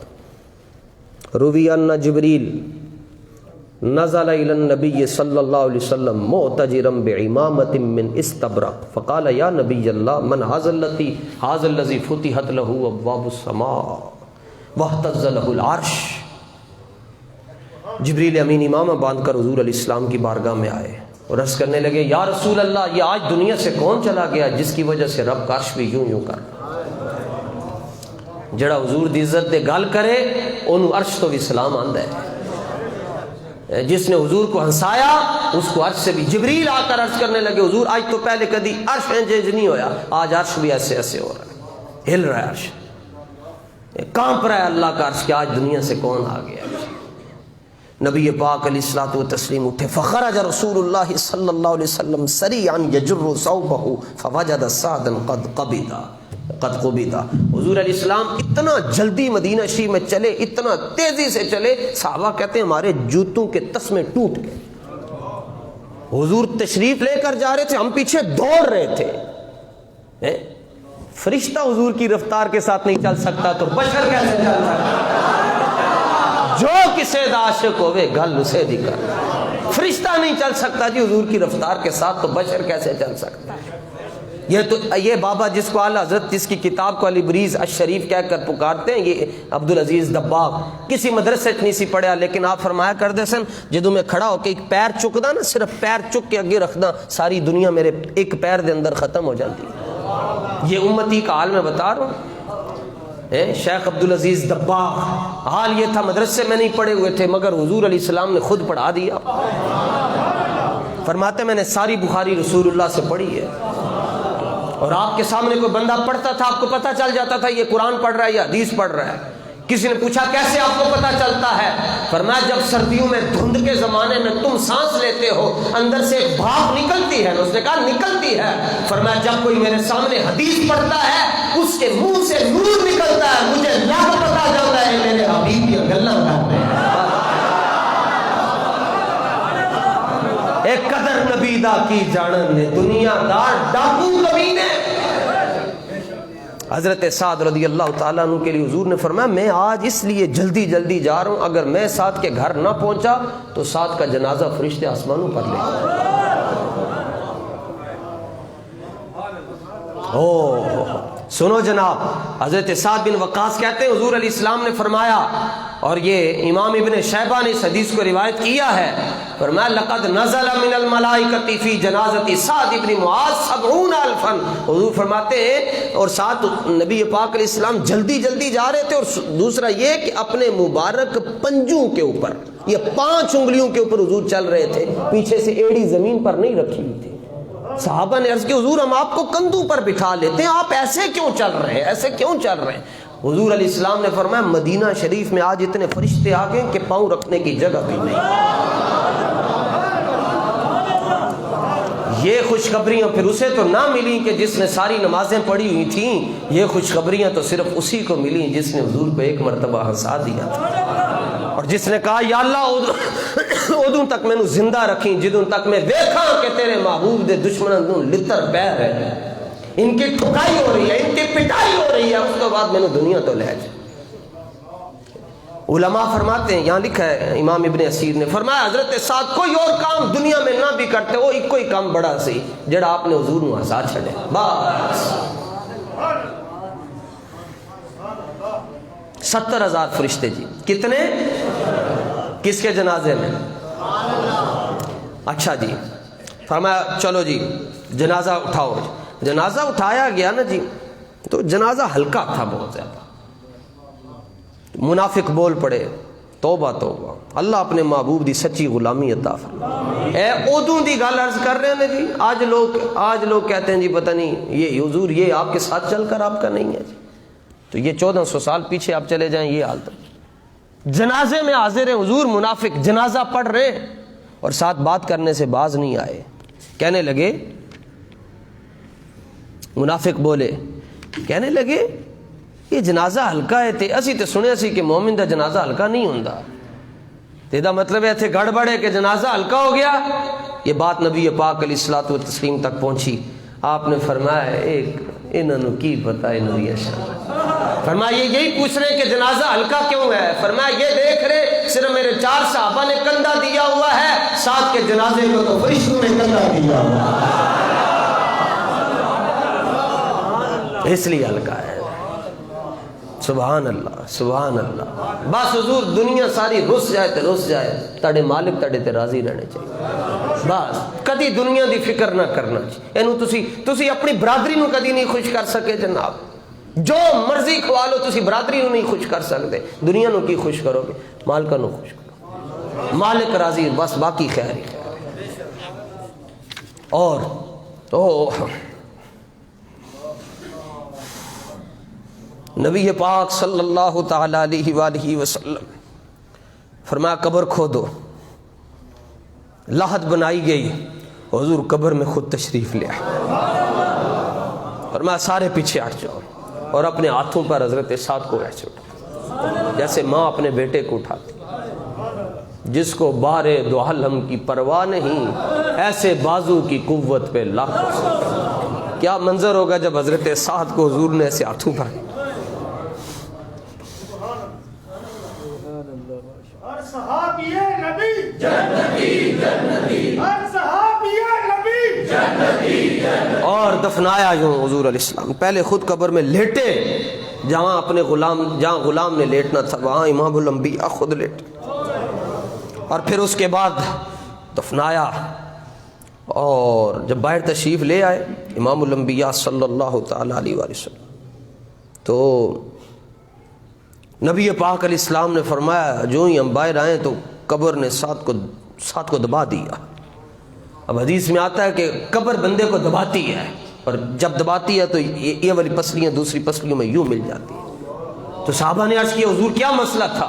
روی ان جبریل نزل الى النبی صلی اللہ علیہ وسلم معتجرا بعمامۃ من استبرق فقال یا نبی اللہ من هذا الذی فتحت له ابواب السماء واہتز له العرش۔ جبریل امین امامہ باندھ کر حضور علیہ السلام کی بارگاہ میں آئے اور عرض کرنے لگے یا رسول اللہ یہ آج دنیا سے کون چلا گیا جس کی وجہ سے رب کا عرش بھی یوں یوں کر، جڑا حضور دی عزت دے گل کرے انہوں عرش تو بھی سلام آندا ہے، جس نے حضور کو ہنسایا اس کو عرش سے بھی۔ جبریل آ کر عرض کرنے لگے حضور آج تو پہلے کدی عرش انج نہیں ہویا، آج عرش بھی ایسے ایسے ہو رہا ہے، ہل رہا ہے عرش، کانپ رہا ہے اللہ کا عرش کہ آج دنیا سے کون آ گیا۔ نبی پاک علیہ الصلوۃ والتسلیم اٹھے، فخرج رسول اللہ صلی اللہ علیہ وسلم سریعا یجر ثوبہ فوجد سعدا قد قبضا۔ حضور علیہ السلام اتنا جلدی مدینہ شریف میں چلے، اتنا تیزی سے چلے، صحابہ کہتے ہیں ہمارے جوتوں کے تسمے ٹوٹ گئے۔ حضور تشریف لے کر جا رہے تھے، ہم پیچھے دوڑ رہے تھے۔ فرشتہ حضور کی رفتار کے ساتھ نہیں چل سکتا تو بشر کیسے چل سکتا؟ جو کسے دا عاشق ہوئے گل اسے دی کر، فرشتہ نہیں چل سکتا جی حضور کی رفتار کے ساتھ تو بشر کیسے چل سکتا؟ یہ بابا جس کو اعلیٰ حضرت جس کی کتاب کو علی بریز الشریف کہہ کر پکارتے ہیں، یہ عبدالعزیز دباغ کسی مدرسے نہیں سی پڑھیا، لیکن آپ فرمایا کرتے سن جدوں میں کھڑا ہو کے ایک پیر چکدا نا، صرف پیر چک کے اگے رکھدا ساری دنیا میرے ایک پیر دے اندر ختم ہو جاتی ہے۔ یہ امتی کا حال میں بتا رہا ہوں۔ شیخ عبدالعزیز دباغ حال یہ تھا، مدرسے میں نہیں پڑھے ہوئے تھے مگر حضور علیہ السلام نے خود پڑھا دیا۔ فرماتے میں نے ساری بخاری رسول اللہ سے پڑھی ہے، اور آپ کے سامنے کوئی بندہ پڑھتا تھا آپ کو پتہ چل جاتا تھا یہ قرآن پڑھ رہا ہے یا حدیث پڑھ رہا ہے۔ کسی نے پوچھا کیسے آپ کو پتہ چلتا ہے؟ فرمایا جب سردیوں میں دھند کے زمانے میں تم سانس لیتے ہو اندر سے ایک بھاپ نکلتی ہے، اس نے کہا نکلتی ہے۔ فرمایا جب کوئی میرے سامنے حدیث پڑھتا ہے اس کے منہ سے نور نکلتا ہے، مجھے لگ پتہ چلتا ہے میرے حبیب کی گلاں کر رہے ہیں۔ ایک قدر نبی دا کی جانن نے دنیا دار ڈاکو کمینے۔ حضرت سعد رضی اللہ تعالیٰ عنہ کے لیے حضور نے فرمایا میں آج اس لیے جلدی جلدی جا رہا ہوں، اگر میں سعد کے گھر نہ پہنچا تو سعد کا جنازہ فرشتے آسمانوں پر لے سنو جناب، حضرت سعد بن وقاص کہتے ہیں حضور علیہ السلام نے فرمایا اور یہ امام ابن شیبہ نے اس حدیث کو روایت کیا ہے، فرمایا لقد نزل من الملائکۃ فی جنازۃ سعد بن معاذ 70,000۔ حضور فرماتے ہیں اور ساتھ نبی پاک علیہ السلام جلدی جلدی جا رہے تھے، اور دوسرا یہ کہ اپنے مبارک پنجوں کے اوپر، یہ 5 انگلیوں کے اوپر حضور چل رہے تھے، پیچھے سے ایڑی زمین پر نہیں رکھی ہوئی تھی۔ صحابہ نے عرض کی حضور ہم آپ کو کندھوں پر بٹھا لیتے ہیں، آپ ایسے کیوں چل رہے ہیں، ایسے کیوں چل رہے ہیں؟ حضور علیہ السلام نے فرمایا مدینہ شریف میں آج اتنے فرشتے آ گئے کہ پاؤں رکھنے کی جگہ بھی نہیں۔ یہ خوشخبریاں پھر اسے تو نہ ملی کہ جس نے ساری نمازیں پڑھی ہوئی تھیں، یہ خوشخبریاں تو صرف اسی کو ملی جس نے حضور کو ایک مرتبہ ہنسا دیا تھا، اور جس نے کہا یا اللہ ادوں تک میں زندہ رکھیں جدوں تک میں دیکھا کہ تیرے محبوب دے دشمنوں نوں لتر پیر ہے، ان کی ٹھکائی ہو رہی ہے، ان کی پٹائی ہو رہی ہے، اس کے بعد میں نے دنیا تو لے جائے۔ علماء فرماتے ہیں، یہاں لکھا ہے امام ابن اسیر نے فرمایا حضرت سعد کوئی اور کام دنیا میں نہ بھی کرتے، وہ ایک کوئی کام بڑا سی جڑا آپ نے حضور نو ہسا چھڑے، بس 70,000 فرشتے جی، کتنے؟ کس کے جنازے میں؟ اچھا جی، فرمایا چلو جی جنازہ اٹھاؤ۔ جنازہ اٹھایا گیا نا جی، تو جنازہ ہلکا تھا بہت زیادہ۔ منافق بول پڑے توبہ توبہ، اللہ اپنے محبوب دی سچی غلامی عطا فرمائے۔ اے اودوں دی گل عرض کر رہے ہیں جی، آج لوگ کہتے ہیں جی پتہ نہیں یہ حضور یہ آپ کے ساتھ چل کر آپ کا نہیں ہے جی، تو یہ 1400 سال پیچھے آپ چلے جائیں، یہ حالت جنازے میں حاضر ہیں حضور، منافق جنازہ پڑھ رہے اور ساتھ بات کرنے سے باز نہیں آئے۔ کہنے لگے، منافق بولے، کہنے لگے یہ جنازہ ہلکا ہے تے اسی تے سنیا سی کہ مومن دا جنازہ ہلکا نہیں ہوندا، تے دا مطلب ہے تے گڑبڑ ہے کہ جنازہ ہلکا ہو گیا۔ یہ بات نبی پاک علیہ الصلوۃ والتسلیم تک پہنچی، آپ نے فرمایا ایک انہاں نوں کی پتہ انہاں دی شان، فرمایا یہ یہی پوچھ رہے کہ جنازہ ہلکا کیوں ہے، فرمایا یہ دیکھ رہے صرف میرے 4 صحابہ نے کندھا دیا ہوا ہے، ساتھ کے جنازے کو تو فرشتوں نے کندھا دیا ہوا ہے، اس لیے ہلکا ہے۔ سبحان اللہ سبحان اللہ۔ بس حضور دنیا ساری رس جائے تے رس جائے، تاڑے مالک تاڑے تے راضی رہنے چاہیے، بس کدی دنیا دی فکر نہ کرنا چاہیے۔ اینو تسی اپنی برادری نو کدی نہیں خوش کر سکے جناب، جو مرضی کھوا لو تسی برادری نو نہیں خوش کر سکتے، دنیا نو کی خوش کرو گے؟ مالکہ نو خوش کرو، مالک راضی، بس باقی خیر ہی خیر۔ اور نبی پاک صلی اللہ تعالی علیہ وآلہ وسلم فرمایا قبر کھودو، لاحت بنائی گئی، حضور قبر میں خود تشریف لے آئے، فرمایا سارے پیچھے ہٹ جاؤ، اور اپنے ہاتھوں پر حضرت سعد کو ایسے اٹھا جیسے ماں اپنے بیٹے کو اٹھاتی، جس کو بار دو عالم کی پرواہ نہیں، ایسے بازو کی قوت پہ لاکھوں۔ کیا منظر ہوگا جب حضرت سعد کو حضور نے ایسے ہاتھوں پر، صحابیہ نبی جنتی جنتی، ہر صحابیہ نبی جنتی جنتی، اور دفنایا یوں حضور علیہ السلام۔ پہلے خود قبر میں لیٹے، جہاں اپنے جہاں غلام نے لیٹنا تھا وہاں امام الانبیاء خود لیٹے، اور پھر اس کے بعد دفنایا، اور جب باہر تشریف لے آئے امام الانبیاء صلی اللہ تعالی علیہ وآلہ وسلم، تو نبی پاک علیہ السلام نے فرمایا جو ہی ہم باہر آئے تو قبر نے ساتھ کو دبا دیا۔ اب حدیث میں آتا ہے کہ قبر بندے کو دباتی ہے، اور جب دباتی ہے تو یہ والی پسلیاں دوسری پسلیوں میں یوں مل جاتی ہیں۔ تو صحابہ نے عرض کیا حضور کیا مسئلہ تھا،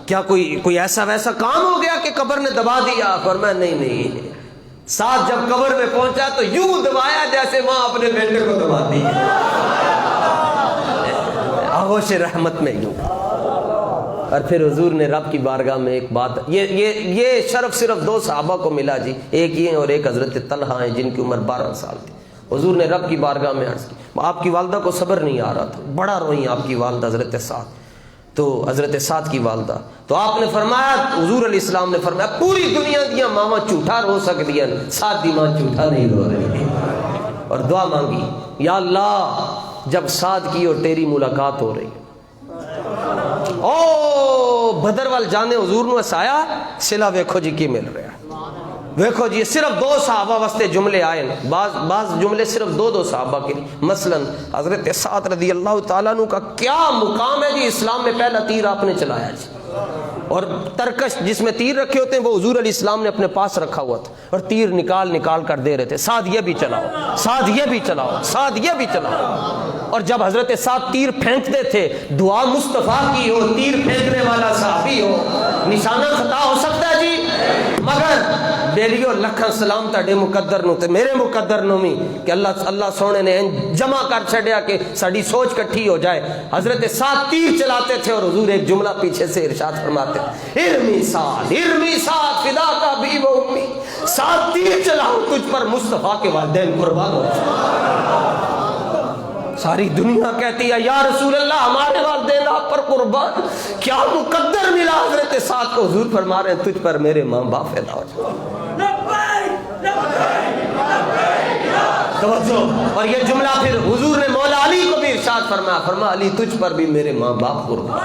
کیا کوئی ایسا ویسا کام ہو گیا کہ قبر نے دبا دیا؟ فرمایا نہیں، ساتھ جب قبر میں پہنچا تو یوں دبایا جیسے ماں اپنے بیٹے کو دباتی ہے، آغوش رحمت میں یوں۔ اور پھر حضور نے رب کی بارگاہ میں ایک بات، یہ شرف صرف 2 صحابہ کو ملا جی، ایک یہ اور ایک حضرت طلحہ ہیں جن کی عمر 12 سال تھی۔ حضور نے رب کی بارگاہ میں عرض کی، آپ کی والدہ کو صبر نہیں آ رہا تھا، بڑا روئیں آپ کی والدہ حضرت سعد، تو حضرت سعد کی والدہ، تو آپ نے فرمایا، حضور علیہ السلام نے فرمایا پوری دنیا دیا ماما جھوٹا رو سکتی ہیں، سعد دی ماں جھوٹا نہیں رو رہی، اور دعا مانگی یا اللہ جب سعد کی اور تیری ملاقات ہو رہی، او بدر وال جانے حضور نو اسایا سلا ویکھو جی کی مل رہا ہے. ویکھو جی صرف 2 صحابہ واسطے جملے آئے ہیں, بعض جملے صرف 2 صحابہ کے لیے. مثلا حضرت سعد رضی اللہ تعالیٰ عنہ کا کیا مقام ہے جی, اسلام میں پہلا تیر آپ نے چلایا جی, اور ترکش جس میں تیر رکھے ہوتے ہیں وہ حضور علیہ السلام نے اپنے پاس رکھا ہوا تھا, اور تیر نکال کر دے رہے تھے, سعد یہ بھی چلاؤ, سعد یہ بھی چلاؤ, سعد یہ بھی چلاؤ. اور جب حضرت سعد تیر پھینکتے تھے, دعا مصطفیٰ کی ہو, تیر پھینکنے والا صحابی ہو, نشانہ خطا ہو سکتا ہے جی, مگر بیلیو لکھاں سلام تاڑے مقدر نو تے میرے مقدر نو می کہ اللہ سونے نے جمع کر چھڑیا کہ ساڑی سوچ کٹھی ہو جائے. حضرت سعد تیر چلاتے تھے اور حضور ایک جملہ پیچھے سے ارشاد فرماتے تھے, ارمی سعد فدا کا بھی و امی, سعد تیر چلاؤں تجھ پر مصطفیٰ کے والدین قربان ہو. ساری دنیا کہتی ہے یا رسول اللہ ہمارے والدین آپ پر قربان, کیا مقدر ملا حضرت سعد کو, حضور فرما رہے ہیں تجھ پر میرے ماں باپ فدا ہو جائے. توجہ, اور یہ جملہ پھر حضور نے مولا علی کو بھی ارشاد فرما علی تجھ پر بھی میرے ماں باپ قربان.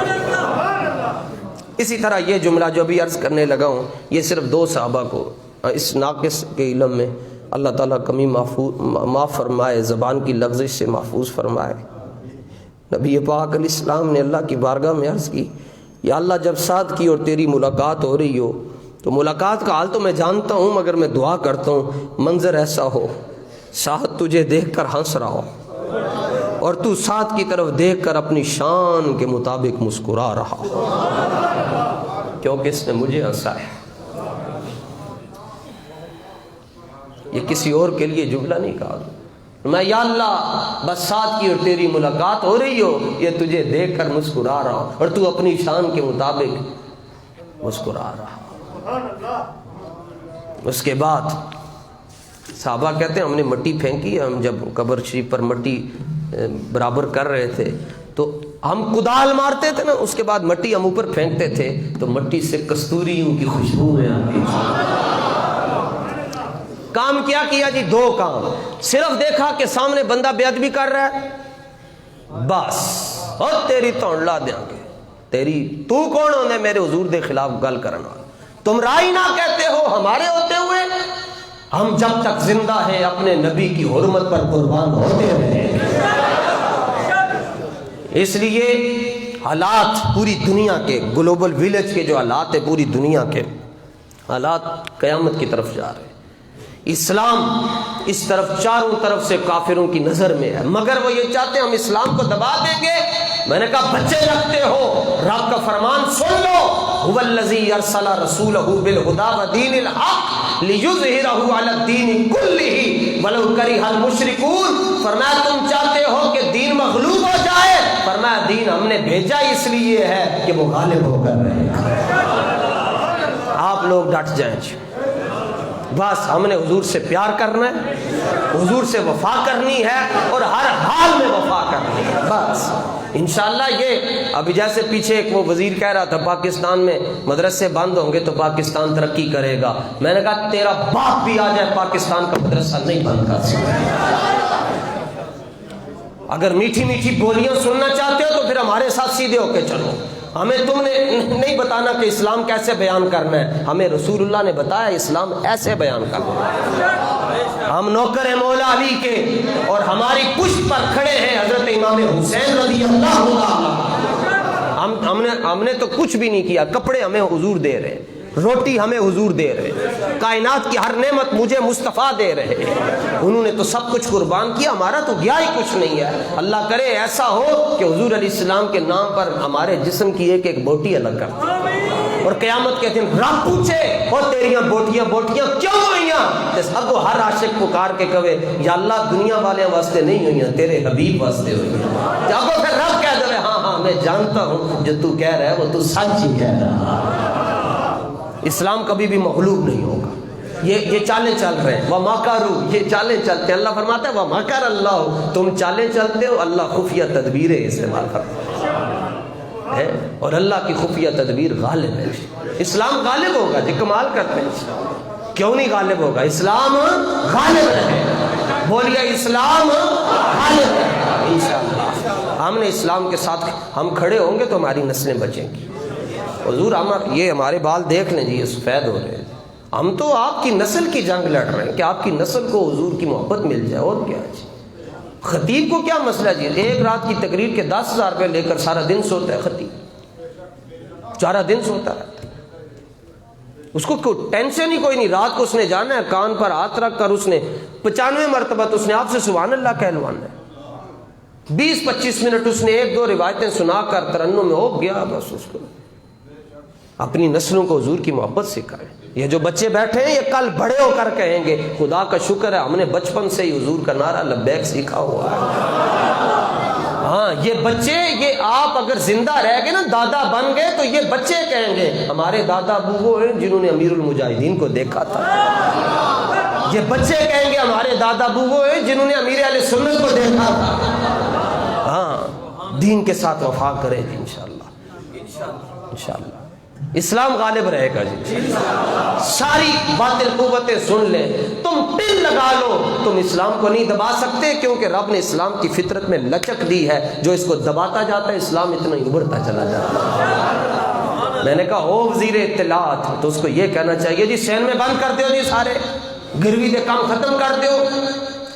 اسی طرح یہ جملہ جو بھی عرض کرنے لگا ہوں, یہ صرف 2 صحابہ کو اس ناقص کے علم میں اللہ تعالیٰ کمی معاف فرمائے, زبان کی لغزش سے محفوظ فرمائے. نبی پاک علیہ السلام نے اللہ کی بارگاہ میں عرض کی, یا اللہ جب سعد کی اور تیری ملاقات ہو رہی ہو تو ملاقات کا حال تو میں جانتا ہوں, مگر میں دعا کرتا ہوں منظر ایسا ہو سعد تجھے دیکھ کر ہنس رہا ہو اور تو سعد کی طرف دیکھ کر اپنی شان کے مطابق مسکرا رہا ہو, کیونکہ اس نے مجھے ہنسا ہے. یہ کسی اور کے لیے جملہ نہیں کہا, میں یا اللہ بس سعد کی اور تیری ملاقات ہو رہی ہو, یہ تجھے دیکھ کر مسکرا رہا ہوں اور تو اپنی شان کے مطابق مسکرا رہا. اس کے بعد صحابہ کہتے ہیں ہم نے مٹی پھینکی, ہم جب قبر شریف پر مٹی برابر کر رہے تھے تو ہم کدال مارتے تھے نا, اس کے بعد مٹی ہم اوپر پھینکتے تھے تو مٹی سے کستوریوں کی خوشبو میں آتی تھی. کام کیا جی, 2 کام, صرف دیکھا کہ سامنے بندہ بے ادبی کر رہا ہے, بس اور تیری توڑ لا دیاں گے, تیری تو کون ہونے میرے حضور دے خلاف گل کرنا, تم رائی نہ کہتے ہو ہمارے ہوتے ہوئے, ہم جب تک زندہ ہیں اپنے نبی کی حرمت پر قربان ہوتے رہے. اس لیے حالات پوری دنیا کے, گلوبل ویلیج کے جو حالات ہیں پوری دنیا کے حالات قیامت کی طرف جا رہے ہیں. اسلام اس طرف چاروں طرف سے کافروں کی نظر میں ہے, مگر وہ یہ چاہتے ہیں ہم اسلام کو دبا دیں گے. میں نے کہا بچے رکھتے ہو, رب کا فرمان سن لو, هو الذی ارسل رسولہ بالہدی ودین الحق لیظہرہ علی الدین کلہ ولو کرہ المشرکون. فرمایا تم چاہتے ہو کہ دین مغلوب ہو جائے, فرمایا دین ہم نے بھیجا اس لیے ہے کہ وہ غالب ہو کر رہے. آپ لوگ ڈٹ جائیں, بس ہم نے حضور سے پیار کرنا ہے, حضور سے وفا کرنی ہے اور ہر حال میں وفا کرنی ہے بس. انشاءاللہ یہ ابھی جیسے پیچھے ایک وہ وزیر کہہ رہا تھا پاکستان میں مدرسے بند ہوں گے تو پاکستان ترقی کرے گا, میں نے کہا تیرا باپ بھی آ جائے پاکستان کا مدرسہ نہیں بند کر سکتا. اگر میٹھی میٹھی بولیاں سننا چاہتے ہو تو پھر ہمارے ساتھ سیدھے ہو کے چلو. ہمیں تم نے نہیں بتانا کہ اسلام کیسے بیان کرنا ہے, ہمیں رسول اللہ نے بتایا اسلام ایسے بیان کرنا ہے. ہم نوکر ہیں مولا علی کے اور ہماری پشت پر کھڑے ہیں حضرت امام حسین رضی اللہ عنہ. ہم نے تو کچھ بھی نہیں کیا, کپڑے ہمیں حضور دے رہے, روٹی ہمیں حضور دے رہے, کائنات کی ہر نعمت مجھے مصطفیٰ دے رہے ہیں. انہوں نے تو سب کچھ قربان کیا, ہمارا تو گیا ہی کچھ نہیں ہے. اللہ کرے ایسا ہو کہ حضور علیہ السلام کے نام پر ہمارے جسم کی ایک ایک بوٹی الگ کر دیں اور قیامت کے دن رب پوچھے اور تیریاں بوٹیاں کیوں ہوئیاں, اگو ہر عاشق پکار کے کہے یا اللہ دنیا والے واسطے نہیں ہوئیاں, تیرے حبیب واسطے ہوئیاں. اگو پھر رب کہہ دے ہاں میں جانتا ہوں جو تو کہہ رہا ہے وہ تو سچ ہی کہہ رہا. اسلام کبھی بھی مغلوب نہیں ہوگا. یہ چالیں چل رہے ہیں, وَمَكَرُوا, یہ چالیں چلتے ہیں. اللہ فرماتا ہے وَمَكَرَ اللَّهُ, تم چالیں چلتے ہو, اللہ خفیہ تدبیریں استعمال کرتا ہے اور اللہ کی خفیہ تدبیر غالب ہے. اسلام غالب ہوگا جی, کمال کرتے ہیں. کیوں نہیں غالب ہوگا؟ اسلام غالب ہے. بولیے اسلام غالب ہے. انشاءاللہ ہم نے اسلام کے ساتھ ہم کھڑے ہوں گے تو ہماری نسلیں بچیں گی. حضور یہ ہمارے بال دیکھ لیں جی، یہ سفید ہو رہے ہیں، ہم تو آپ کی نسل کی جنگ لڑ رہے ہیں کہ آپ کی نسل کو حضور کی محبت مل جائے، اور کیا جی۔ خطیب کو کیا مسئلہ جی، ایک رات کی تقریر کے 10,000 روپے لے کر سارا دن سوتا ہے خطیب، سارا دن سوتا رہتا ہے، اس کو ٹینشن ہی کوئی نہیں۔ رات کو اس نے جانا ہے، کان پر ہاتھ رکھ کر اس نے 95 مرتبہ تو اس نے آپ سے سبحان اللہ کہلوانا ہے، 20-25 منٹ اس نے 1-2 روایتیں سنا کر ترنم میں ہو گیا، بس اس کو اپنی نسلوں کو حضور کی محبت سکھائیں۔ یہ جو بچے بیٹھے ہیں یہ کل بڑے ہو کر کہیں گے خدا کا شکر ہے ہم نے بچپن سے ہی حضور کا نعرہ لبیک سیکھا ہوا ہے۔ ہاں یہ بچے، یہ آپ اگر زندہ رہ گئے نا، دادا بن گئے، تو یہ بچے کہیں گے ہمارے دادا ابو وہ ہیں جنہوں نے امیر المجاہدین کو دیکھا تھا۔ یہ بچے کہیں گے ہمارے دادا ابو وہ ہیں جنہوں نے امیر اہل سنت کو دیکھا تھا۔ ہاں دین کے ساتھ وفا کریں جی، انشاءاللہ انشاءاللہ اسلام غالب رہے گا جی۔ ساری باطل قوتیں سن لیں، تم پن لگا لو، تم اسلام کو نہیں دبا سکتے، کیونکہ رب نے اسلام کی فطرت میں لچک دی ہے، جو اس کو دباتا جاتا ہے اسلام اتنا ہی ابھرتا چلا جاتا ہے۔ میں نے کہا ہو وزیر اطلاعات تو اس کو یہ کہنا چاہیے جی سین میں بند کر دیو جی، سارے گروی دے کام ختم کر دیو،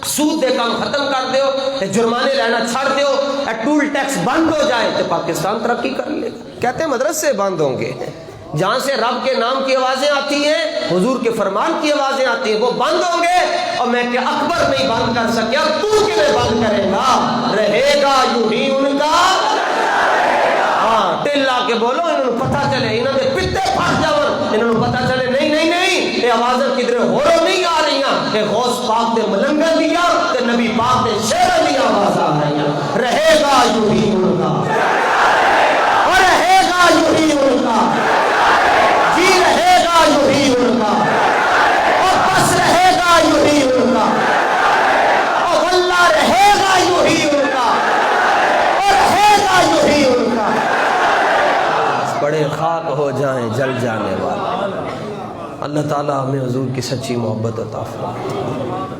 سود دے کام ختم کر دیو، جرمانے لینا چھڑ دیو، ٹول ٹیکس بند ہو جائے تو پاکستان ترقی کر لے گا۔ کہتے ہیں مدرسے بند ہوں گے، جہاں سے رب کے نام کی آوازیں آتی ہیں، حضور کے فرمان کی آوازیں آتی ہیں، وہ بند ہوں گے، اور میں کہ اکبر نہیں بند کر سکیا، تو کیوں بند کرے گا؟ رہے گا یوں ہی ان کا۔ ہاں ٹل لا کے بولو، انہوں نے پتہ چلے، انہوں نے پتے پھٹ جاؤ، انہوں نے پتہ چلے نہیں نہیں نہیں یہ آوازیں کدھر ہورو نہیں آ رہی ہیں، کہ غوث پاک دے ملنگر دیا، کہ نبی پاک دے شیر دیا آواز آ رہی ہیں۔ رہے گا یوں ہی ان کا، اور رہے گا یوں ہی ان کا، جی رہے گا یوں ہی ان کا، اور بس رہے گا یوں ہی ان کا، اور واللہ رہے گا یوں ہی ان کا، اور رہے گا یوں ہی ان کا۔ بڑے خاک ہو جائیں جل جانے والے۔ اللہ تعالیٰ ہمیں حضور کی سچی محبت عطا فرمائے۔